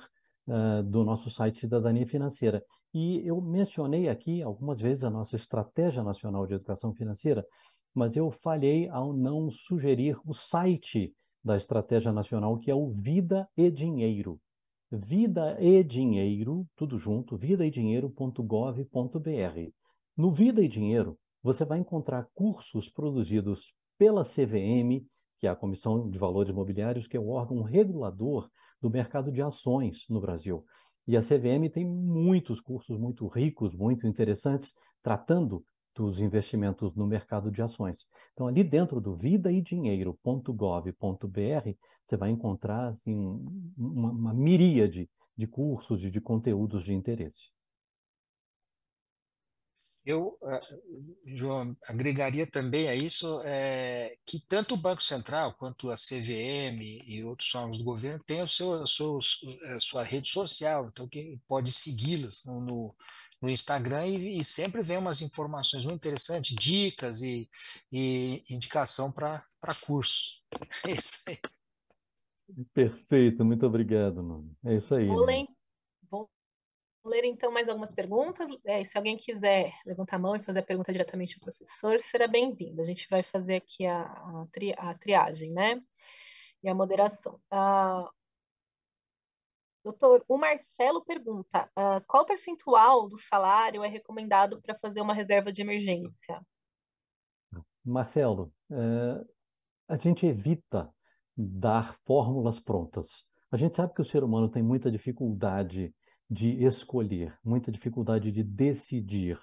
do nosso site Cidadania Financeira. E eu mencionei aqui algumas vezes a nossa Estratégia Nacional de Educação Financeira, mas eu falhei ao não sugerir o site da Estratégia Nacional, que é o Vida e Dinheiro. Vida e Dinheiro, tudo junto, vidaedinheiro.gov.br. No Vida e Dinheiro, você vai encontrar cursos produzidos pela CVM, que é a Comissão de Valores Mobiliários, que é o órgão regulador do mercado de ações no Brasil. E a CVM tem muitos cursos muito ricos, muito interessantes, tratando dos investimentos no mercado de ações. Então, ali dentro do vidaedinheiro.gov.br, você vai encontrar assim, uma miríade de cursos e de conteúdos de interesse. Eu, João, agregaria também a isso que tanto o Banco Central quanto a CVM e outros órgãos do governo têm a sua rede social, então quem pode segui-los no Instagram e sempre vem umas informações muito interessantes, dicas e indicação para cursos. É isso aí. Perfeito, muito obrigado, mano. É isso aí, Vou Nino. ler, vou ler então mais algumas perguntas. Se alguém quiser levantar a mão e fazer a pergunta diretamente ao professor, será bem-vindo. A gente vai fazer aqui a triagem, né? E a moderação. Doutor, o Marcelo pergunta: qual percentual do salário é recomendado para fazer uma reserva de emergência? Marcelo, a gente evita dar fórmulas prontas. A gente sabe que o ser humano tem muita dificuldade de escolher, muita dificuldade de decidir.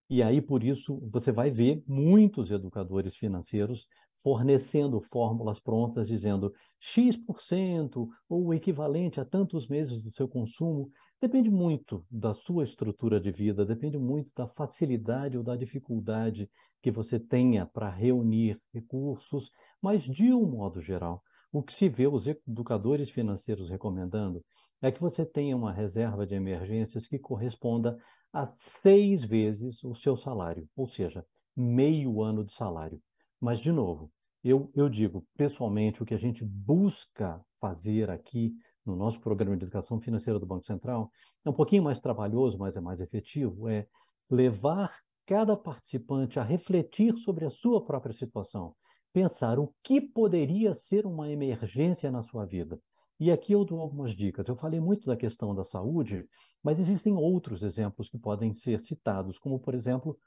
E aí, por isso, você vai ver muitos educadores financeiros fornecendo fórmulas prontas, dizendo X% ou o equivalente a tantos meses do seu consumo. Depende muito da sua estrutura de vida, depende muito da facilidade ou da dificuldade que você tenha para reunir recursos, mas de um modo geral, o que se vê os educadores financeiros recomendando é que você tenha uma reserva de emergências que corresponda a 6 vezes o seu salário, ou seja, meio ano de salário. Mas, de novo, eu digo, pessoalmente, o que a gente busca fazer aqui no nosso programa de educação financeira do Banco Central é um pouquinho mais trabalhoso, mas é mais efetivo, é levar cada participante a refletir sobre a sua própria situação, pensar o que poderia ser uma emergência na sua vida. E aqui eu dou algumas dicas. Eu falei muito da questão da saúde, mas existem outros exemplos que podem ser citados, como, por exemplo,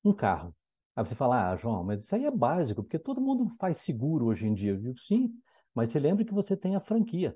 um carro. Aí você fala, João, mas isso aí é básico, porque todo mundo faz seguro hoje em dia. Eu digo, sim, mas se lembre que você tem a franquia.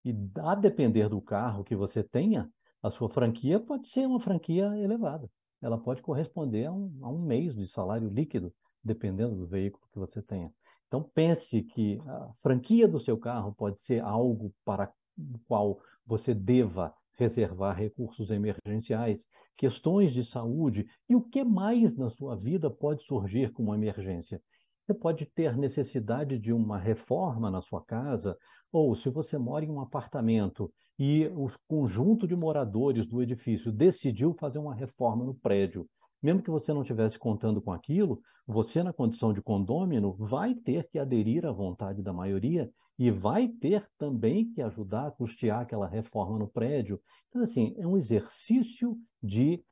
E a depender do carro que você tenha, a sua franquia pode ser uma franquia elevada. Ela pode corresponder a um mês de salário líquido, dependendo do veículo que você tenha. Então, pense que a franquia do seu carro pode ser algo para o qual você deva reservar recursos emergenciais, questões de saúde e o que mais na sua vida pode surgir como emergência. Você pode ter necessidade de uma reforma na sua casa, ou se você mora em um apartamento e o conjunto de moradores do edifício decidiu fazer uma reforma no prédio, mesmo que você não estivesse contando com aquilo, você, na condição de condômino, vai ter que aderir à vontade da maioria e vai ter também que ajudar a custear aquela reforma no prédio. Então, assim, é um exercício de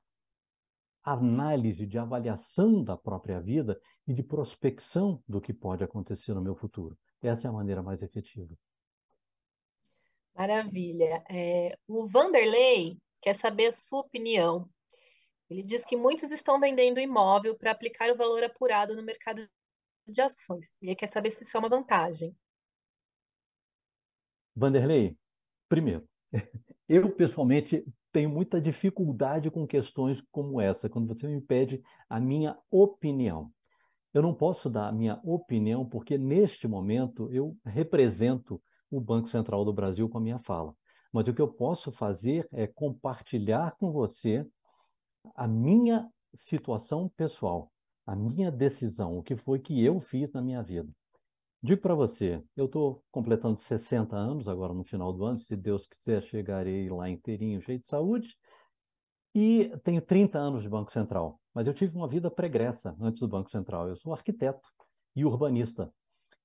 análise, de avaliação da própria vida e de prospecção do que pode acontecer no meu futuro. Essa é a maneira mais efetiva. Maravilha. O Vanderlei quer saber a sua opinião. Ele diz que muitos estão vendendo imóvel para aplicar o valor apurado no mercado de ações. Ele quer saber se isso é uma vantagem. Vanderlei, primeiro, eu pessoalmente tenho muita dificuldade com questões como essa, quando você me pede a minha opinião. Eu não posso dar a minha opinião porque, neste momento, eu represento o Banco Central do Brasil com a minha fala. Mas o que eu posso fazer é compartilhar com você a minha situação pessoal, a minha decisão, o que foi que eu fiz na minha vida. Digo para você, eu estou completando 60 anos agora no final do ano, se Deus quiser chegarei lá inteirinho, cheio de saúde, E tenho 30 anos de Banco Central, mas eu tive uma vida pregressa antes do Banco Central. Eu sou arquiteto e urbanista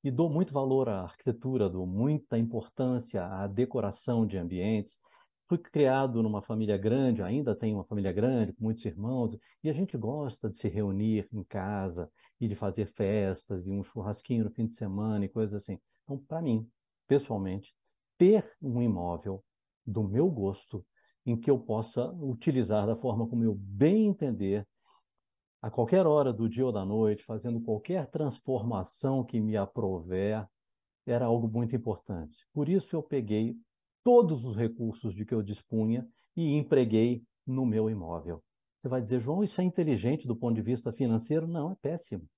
e dou muito valor à arquitetura, dou muita importância à decoração de ambientes. Fui criado numa família grande, ainda tenho uma família grande, com muitos irmãos, e a gente gosta de se reunir em casa e de fazer festas e um churrasquinho no fim de semana e coisas assim. Então, para mim, pessoalmente, ter um imóvel do meu gosto, em que eu possa utilizar da forma como eu bem entender, a qualquer hora do dia ou da noite, fazendo qualquer transformação que me aprover, era algo muito importante. Por isso eu peguei todos os recursos de que eu dispunha e empreguei no meu imóvel. Você vai dizer, João, isso é inteligente do ponto de vista financeiro? Não, é péssimo.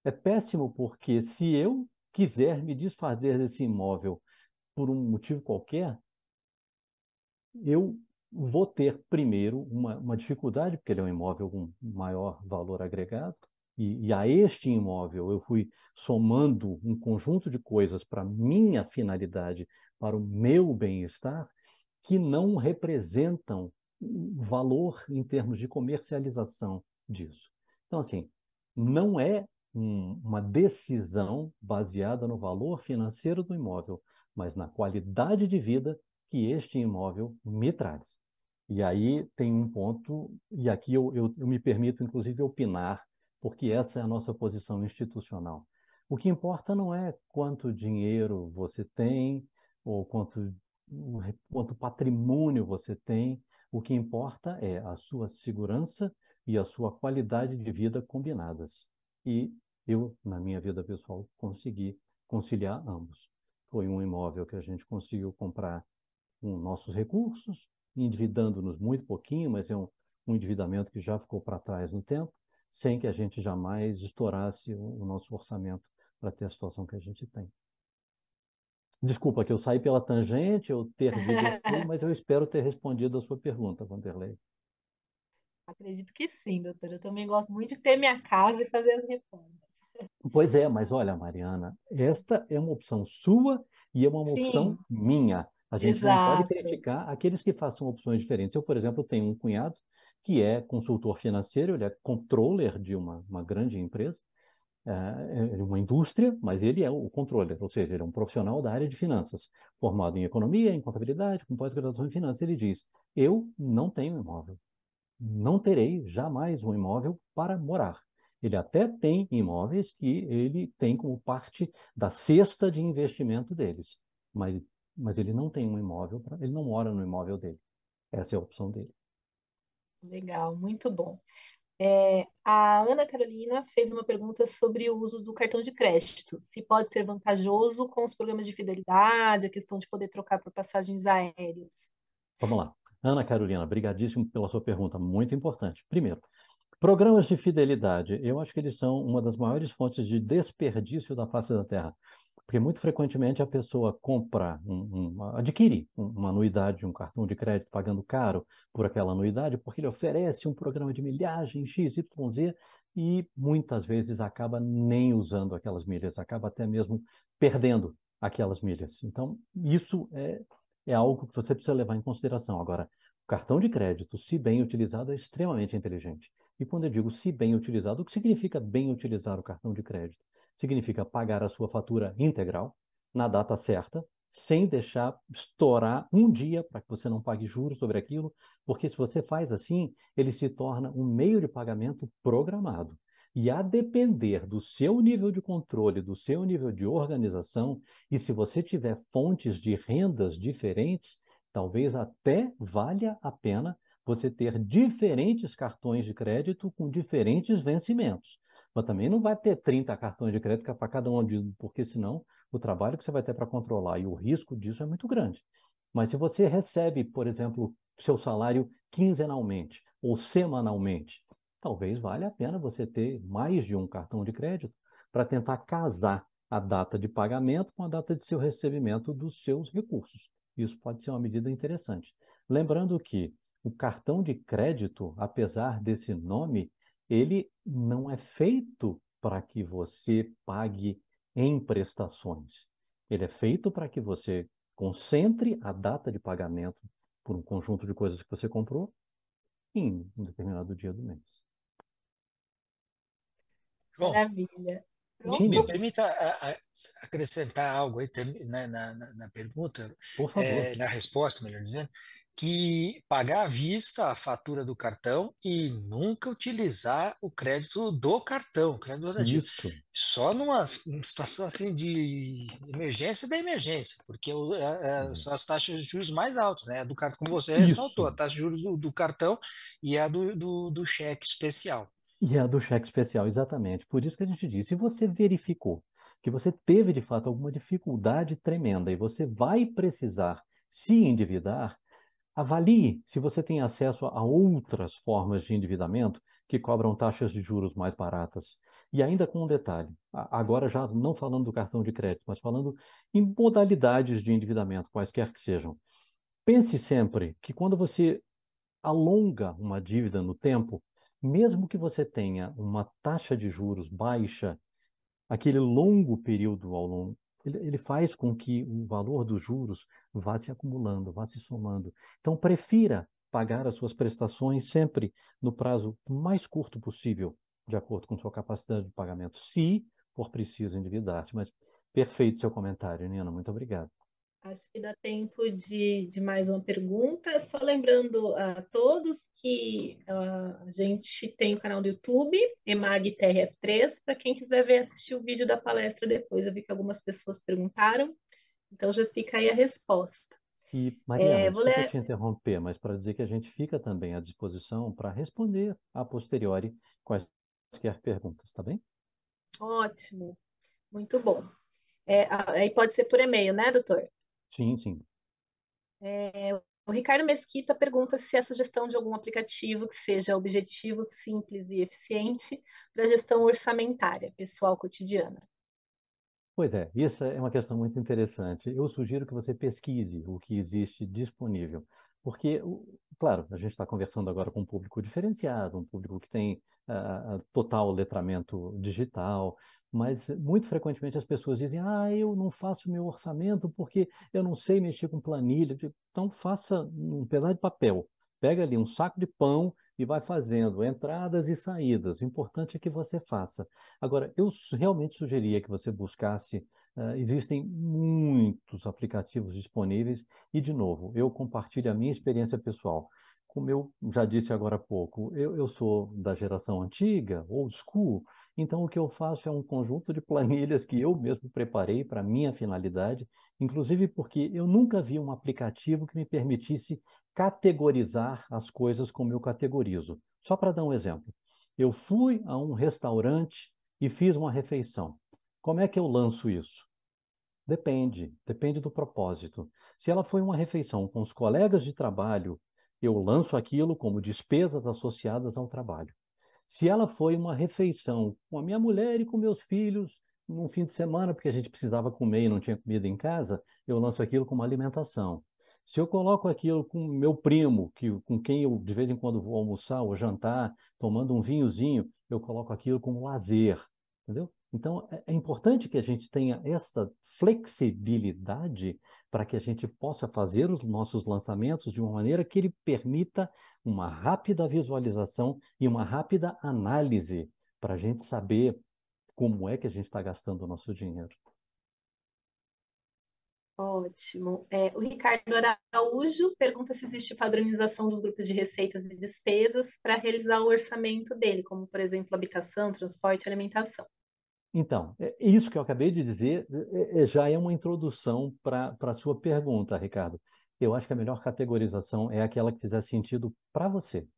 É péssimo porque se eu quiser me desfazer desse imóvel por um motivo qualquer, eu vou ter primeiro uma dificuldade, porque ele é um imóvel com maior valor agregado, e a este imóvel eu fui somando um conjunto de coisas para minha finalidade, para o meu bem-estar, que não representam valor em termos de comercialização disso. Então, assim, não é uma decisão baseada no valor financeiro do imóvel, mas na qualidade de vida que este imóvel me traz. E aí tem um ponto, e aqui eu me permito, inclusive, opinar, porque essa é a nossa posição institucional. O que importa não é quanto dinheiro você tem, ou quanto patrimônio você tem, o que importa é a sua segurança e a sua qualidade de vida combinadas. E eu, na minha vida pessoal, consegui conciliar ambos. Foi um imóvel que a gente conseguiu comprar com nossos recursos, endividando-nos muito pouquinho, mas é um endividamento que já ficou para trás no tempo, sem que a gente jamais estourasse o nosso orçamento para ter a situação que a gente tem. Desculpa que eu saí pela tangente, eu tergiversei, mas eu espero ter respondido a sua pergunta, Vanderlei. Acredito que sim, doutor. Eu também gosto muito de ter minha casa e fazer as reformas. Pois é, mas olha, Mariana, esta é uma opção sua e é uma opção Sim, minha. A gente não pode exato. criticar aqueles que façam opções diferentes. Eu, por exemplo, tenho um cunhado que é consultor financeiro, ele é controller de uma grande empresa, é uma indústria, mas ele é o controller, ou seja, ele é um profissional da área de finanças, formado em economia, em contabilidade, com pós-graduação em finanças. Ele diz: eu não tenho imóvel, não terei jamais um imóvel para morar. Ele até tem imóveis que ele tem como parte da cesta de investimento deles, mas, mas ele não tem um imóvel, ele não mora no imóvel dele. Essa é a opção dele. Legal, muito bom. A Ana Carolina fez uma pergunta sobre o uso do cartão de crédito. Se pode ser vantajoso com os programas de fidelidade, a questão de poder trocar por passagens aéreas. Vamos lá. Ana Carolina, brigadíssimo pela sua pergunta, muito importante. Primeiro, programas de fidelidade, eu acho que eles são uma das maiores fontes de desperdício da face da Terra. Porque muito frequentemente a pessoa compra, adquire uma anuidade, um cartão de crédito pagando caro por aquela anuidade, porque ele oferece um programa de milhagem X, Y, Z, e muitas vezes acaba nem usando aquelas milhas, acaba até mesmo perdendo aquelas milhas. Então, isso é algo que você precisa levar em consideração. Agora, o cartão de crédito, se bem utilizado, é extremamente inteligente. E quando eu digo se bem utilizado, o que significa bem utilizar o cartão de crédito? Significa pagar a sua fatura integral, na data certa, sem deixar estourar um dia para que você não pague juros sobre aquilo, porque se você faz assim, ele se torna um meio de pagamento programado. E a depender do seu nível de controle, do seu nível de organização, e se você tiver fontes de rendas diferentes, talvez até valha a pena você ter diferentes cartões de crédito com diferentes vencimentos. Mas também não vai ter 30 cartões de crédito para cada um, porque senão o trabalho que você vai ter para controlar e o risco disso é muito grande. Mas se você recebe, por exemplo, seu salário quinzenalmente ou semanalmente, talvez valha a pena você ter mais de um cartão de crédito para tentar casar a data de pagamento com a data de seu recebimento dos seus recursos. Isso pode ser uma medida interessante. Lembrando que o cartão de crédito, apesar desse nome, ele não é feito para que você pague em prestações. Ele é feito para que você concentre a data de pagamento por um conjunto de coisas que você comprou em um determinado dia do mês. João, Maravilha. me Sim, Pronto? permita acrescentar algo aí na pergunta, por favor. na resposta, melhor dizendo, que pagar à vista a fatura do cartão e nunca utilizar o crédito do cartão, o crédito rotativo. Isso, Só numa situação assim de emergência da emergência, porque são as taxas de juros mais altas, né? A do cartão, como você ressaltou, a isso. taxa de juros do cartão e a do cheque especial. E a do cheque especial, exatamente. Por isso que a gente disse, se você verificou que você teve de fato alguma dificuldade tremenda e você vai precisar se endividar, avalie se você tem acesso a outras formas de endividamento que cobram taxas de juros mais baratas. E ainda com um detalhe, agora já não falando do cartão de crédito, mas falando em modalidades de endividamento, quaisquer que sejam. Pense sempre que quando você alonga uma dívida no tempo, mesmo que você tenha uma taxa de juros baixa, aquele longo período ao longo, ele faz com que o valor dos juros vá se acumulando, vá se somando. Então, prefira pagar as suas prestações sempre no prazo mais curto possível, de acordo com sua capacidade de pagamento, se for preciso endividar-se. Mas perfeito seu comentário, Nina, muito obrigado. Acho que dá tempo de mais uma pergunta. Só lembrando a todos que a gente tem o canal do YouTube, EMAG TRF3, para quem quiser ver, assistir o vídeo da palestra depois. Eu vi que algumas pessoas perguntaram, então já fica aí a resposta. E, Mariana, Vou desculpa ler. te interromper, mas para dizer que a gente fica também à disposição para responder a posteriori quaisquer perguntas, tá bem? Ótimo, muito bom. Aí pode ser por e-mail, né, doutor? Sim, sim. O Ricardo Mesquita pergunta se a sugestão de algum aplicativo que seja objetivo, simples e eficiente para gestão orçamentária, pessoal cotidiana. Pois é, isso é uma questão muito interessante. Eu sugiro que você pesquise o que existe disponível, porque, claro, a gente está conversando agora com um público diferenciado, um público que tem total letramento digital, mas muito frequentemente as pessoas dizem: ah, eu não faço meu orçamento porque eu não sei mexer com planilha. Eu digo, então faça um pedaço de papel, pega ali um saco de pão e vai fazendo entradas e saídas. O importante é que você faça. Agora, eu realmente sugeria que você buscasse, existem muitos aplicativos disponíveis e, de novo, eu compartilho a minha experiência pessoal. Como eu já disse agora há pouco, eu sou da geração antiga, old school, então o que eu faço é um conjunto de planilhas que eu mesmo preparei para minha finalidade, inclusive porque eu nunca vi um aplicativo que me permitisse categorizar as coisas como eu categorizo. Só para dar um exemplo. Eu fui a um restaurante e fiz uma refeição. Como é que eu lanço isso? Depende do propósito. Se ela foi uma refeição com os colegas de trabalho, eu lanço aquilo como despesas associadas ao trabalho. Se ela foi uma refeição com a minha mulher e com meus filhos num fim de semana, porque a gente precisava comer e não tinha comida em casa, eu lanço aquilo como alimentação. Se eu coloco aquilo com meu primo, com quem eu de vez em quando vou almoçar ou jantar, tomando um vinhozinho, eu coloco aquilo como lazer, entendeu? Então, é importante que a gente tenha essa flexibilidade para que a gente possa fazer os nossos lançamentos de uma maneira que ele permita uma rápida visualização e uma rápida análise para a gente saber como é que a gente está gastando o nosso dinheiro. Ótimo. O Ricardo Araújo pergunta se existe padronização dos grupos de receitas e despesas para realizar o orçamento dele, como, por exemplo, habitação, transporte e alimentação. Então, isso que eu acabei de dizer já é uma introdução para a sua pergunta, Ricardo. Eu acho que a melhor categorização é aquela que fizer sentido para você.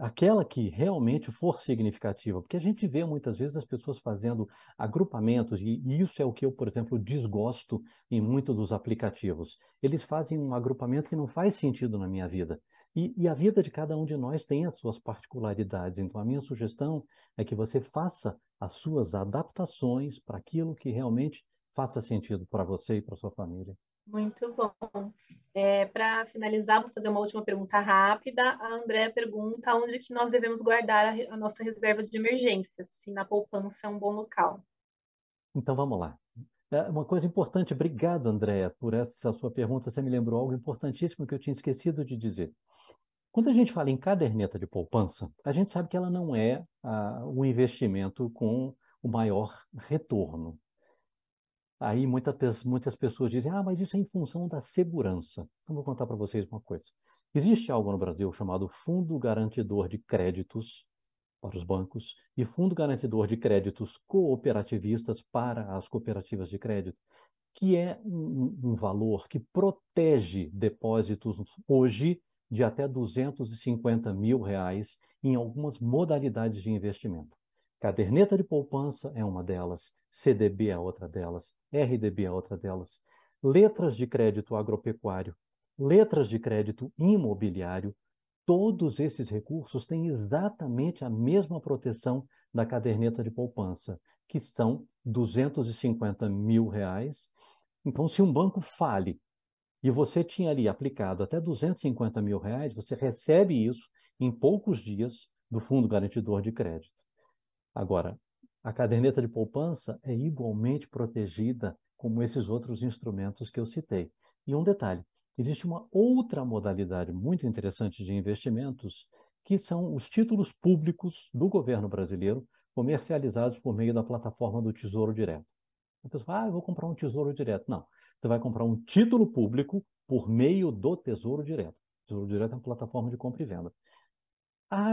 Aquela que realmente for significativa, porque a gente vê muitas vezes as pessoas fazendo agrupamentos, e isso é o que eu, por exemplo, desgosto em muitos dos aplicativos. Eles fazem um agrupamento que não faz sentido na minha vida. E a vida de cada um de nós tem as suas particularidades. Então, a minha sugestão é que você faça as suas adaptações para aquilo que realmente faça sentido para você e para sua família. Muito bom. Para finalizar, vou fazer uma última pergunta rápida. A Andrea pergunta onde que nós devemos guardar a nossa reserva de emergência, se na poupança é um bom local. Então, vamos lá. Uma coisa importante, obrigado, Andréa, por essa sua pergunta. Você me lembrou algo importantíssimo que eu tinha esquecido de dizer. Quando a gente fala em caderneta de poupança, a gente sabe que ela não é o investimento com o maior retorno. Aí muitas pessoas dizem, mas isso é em função da segurança. Então, vou contar para vocês uma coisa. Existe algo no Brasil chamado Fundo Garantidor de Créditos para os bancos e Fundo Garantidor de Créditos Cooperativistas para as cooperativas de crédito, que é um valor que protege depósitos hoje de até R$ 250 mil em algumas modalidades de investimento. Caderneta de poupança é uma delas, CDB é outra delas, RDB é outra delas, letras de crédito agropecuário, letras de crédito imobiliário, todos esses recursos têm exatamente a mesma proteção da caderneta de poupança, que são R$ 250 mil. Então, se um banco fale e você tinha ali aplicado até R$ 250 mil, você recebe isso em poucos dias do Fundo Garantidor de Crédito. Agora, a caderneta de poupança é igualmente protegida como esses outros instrumentos que eu citei. E um detalhe, existe uma outra modalidade muito interessante de investimentos, que são os títulos públicos do governo brasileiro, comercializados por meio da plataforma do Tesouro Direto. A pessoa fala, eu vou comprar um Tesouro Direto. Não, você vai comprar um título público por meio do Tesouro Direto. O Tesouro Direto é uma plataforma de compra e venda.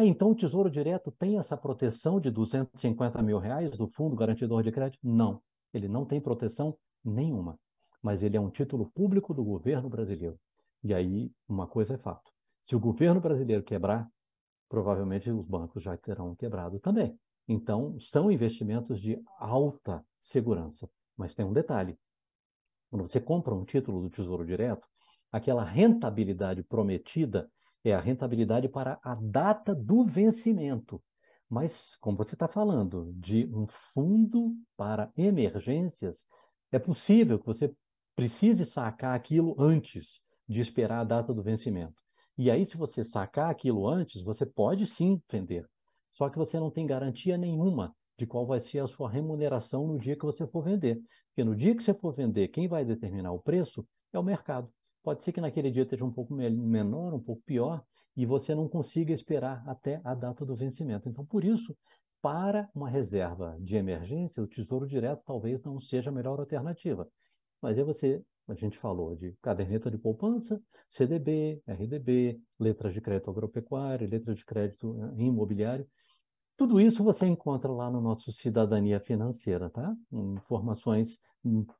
Então o Tesouro Direto tem essa proteção de R$ 250 mil do Fundo Garantidor de Crédito? Não, ele não tem proteção nenhuma, mas ele é um título público do governo brasileiro. E aí, uma coisa é fato, se o governo brasileiro quebrar, provavelmente os bancos já terão quebrado também. Então, são investimentos de alta segurança. Mas tem um detalhe, quando você compra um título do Tesouro Direto, aquela rentabilidade prometida é a rentabilidade para a data do vencimento. Mas, como você está falando de um fundo para emergências, é possível que você precise sacar aquilo antes de esperar a data do vencimento. E aí, se você sacar aquilo antes, você pode sim vender. Só que você não tem garantia nenhuma de qual vai ser a sua remuneração no dia que você for vender. Porque no dia que você for vender, quem vai determinar o preço é o mercado. Pode ser que naquele dia esteja um pouco menor, um pouco pior, e você não consiga esperar até a data do vencimento. Então, por isso, para uma reserva de emergência, o Tesouro Direto talvez não seja a melhor alternativa. Mas aí a gente falou de caderneta de poupança, CDB, RDB, letras de crédito agropecuário, letras de crédito imobiliário. Tudo isso você encontra lá no nosso Cidadania Financeira, tá? Informações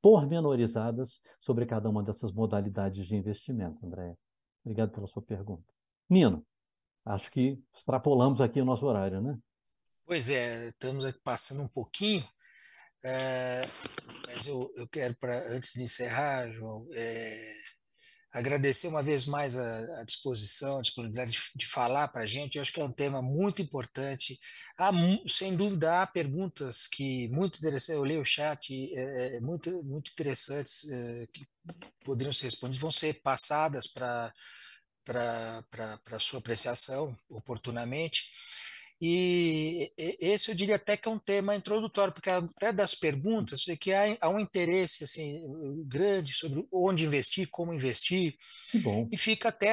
pormenorizadas sobre cada uma dessas modalidades de investimento, Andréia. Obrigado pela sua pergunta. Nino, acho que extrapolamos aqui o nosso horário, né? Pois é, estamos aqui passando um pouquinho, é, mas eu quero, antes de encerrar, João, agradecer uma vez mais a disposição, a disponibilidade de falar para a gente. Eu acho que é um tema muito importante. Sem dúvida, há perguntas que muito interessantes. Eu leio o chat, muito interessantes, que poderiam ser respondidas, vão ser passadas para sua apreciação oportunamente. Esse eu diria até que é um tema introdutório, porque até das perguntas vê que há um interesse assim grande sobre onde investir, como investir, Que bom. e fica até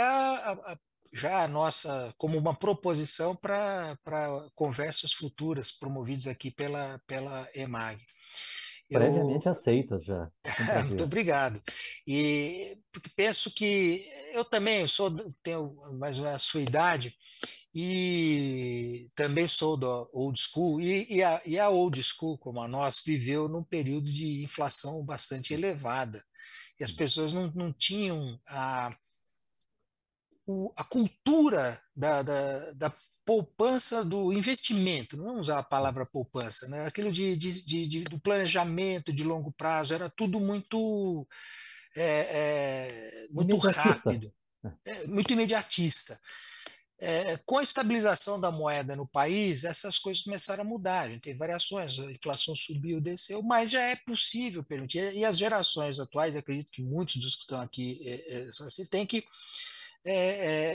já a nossa como uma proposição para conversas futuras promovidas aqui pela EMAG. Eu Previamente aceitas já. Um muito prazer. obrigado. E porque penso que eu também tenho mais ou menos a sua idade e também sou do old school, e a old school, como a nossa, viveu num período de inflação bastante elevada. E as pessoas não tinham a cultura da poupança, do investimento, não vamos usar a palavra poupança, né? Aquilo do planejamento de longo prazo, era tudo muito Imediatista. rápido, muito imediatista. Com a estabilização da moeda no país, essas coisas começaram a mudar. A gente tem variações, a inflação subiu, desceu, mas já é possível permitir. E as gerações atuais, acredito que muitos dos que estão aqui assim, tem que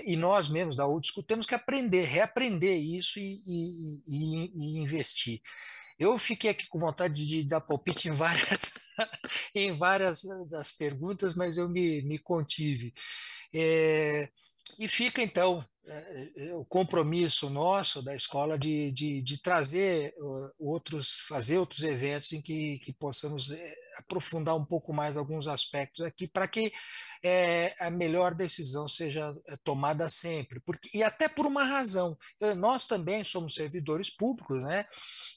e nós mesmos da Old School temos que aprender, reaprender isso e investir. Eu fiquei aqui com vontade de dar palpite em várias, em várias das perguntas, mas eu me contive. É, E fica, então, o compromisso nosso da escola de trazer fazer outros eventos em que possamos aprofundar um pouco mais alguns aspectos aqui, para que a melhor decisão seja tomada sempre. E até por uma razão, nós também somos servidores públicos, né?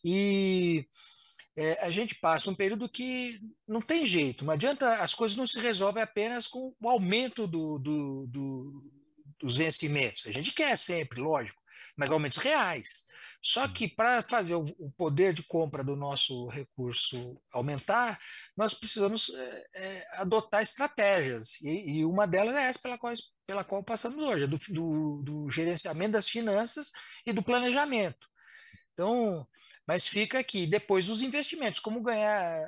E a gente passa um período que não tem jeito, não adianta, as coisas não se resolvem apenas com o aumento dos vencimentos. A gente quer sempre, lógico, mas aumentos reais. Só que para fazer o poder de compra do nosso recurso aumentar, nós precisamos adotar estratégias, e uma delas é essa pela qual passamos hoje, do gerenciamento das finanças e do planejamento. Então, mas fica aqui, depois os investimentos, como ganhar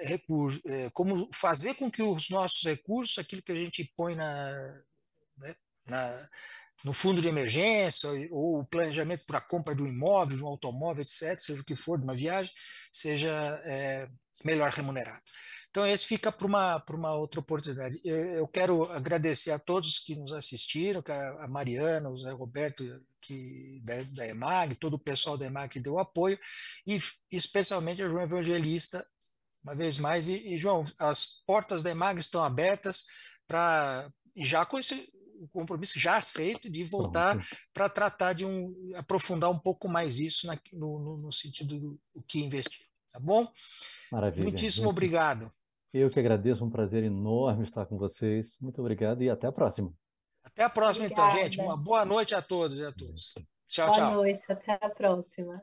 recursos, como fazer com que os nossos recursos, aquilo que a gente põe né, na, no fundo de emergência, ou o planejamento para a compra de um imóvel, de um automóvel, etc., seja o que for, de uma viagem, seja melhor remunerado. Então, esse fica para uma outra oportunidade. Eu quero agradecer a todos que nos assistiram, a Mariana, o Zé Roberto, da EMAG, todo o pessoal da EMAG que deu apoio, e especialmente a João Evangelista, uma vez mais. E João, as portas da EMAG estão abertas para, já com esse o compromisso já aceito de voltar para tratar de aprofundar um pouco mais isso no sentido do que investir. Tá bom? Maravilha. Muitíssimo obrigado. Eu que agradeço, um prazer enorme estar com vocês. Muito obrigado e até a próxima. Até a próxima, Obrigada. então, gente. Uma boa noite a todos e a todas. Tchau, Boa tchau. noite, até a próxima.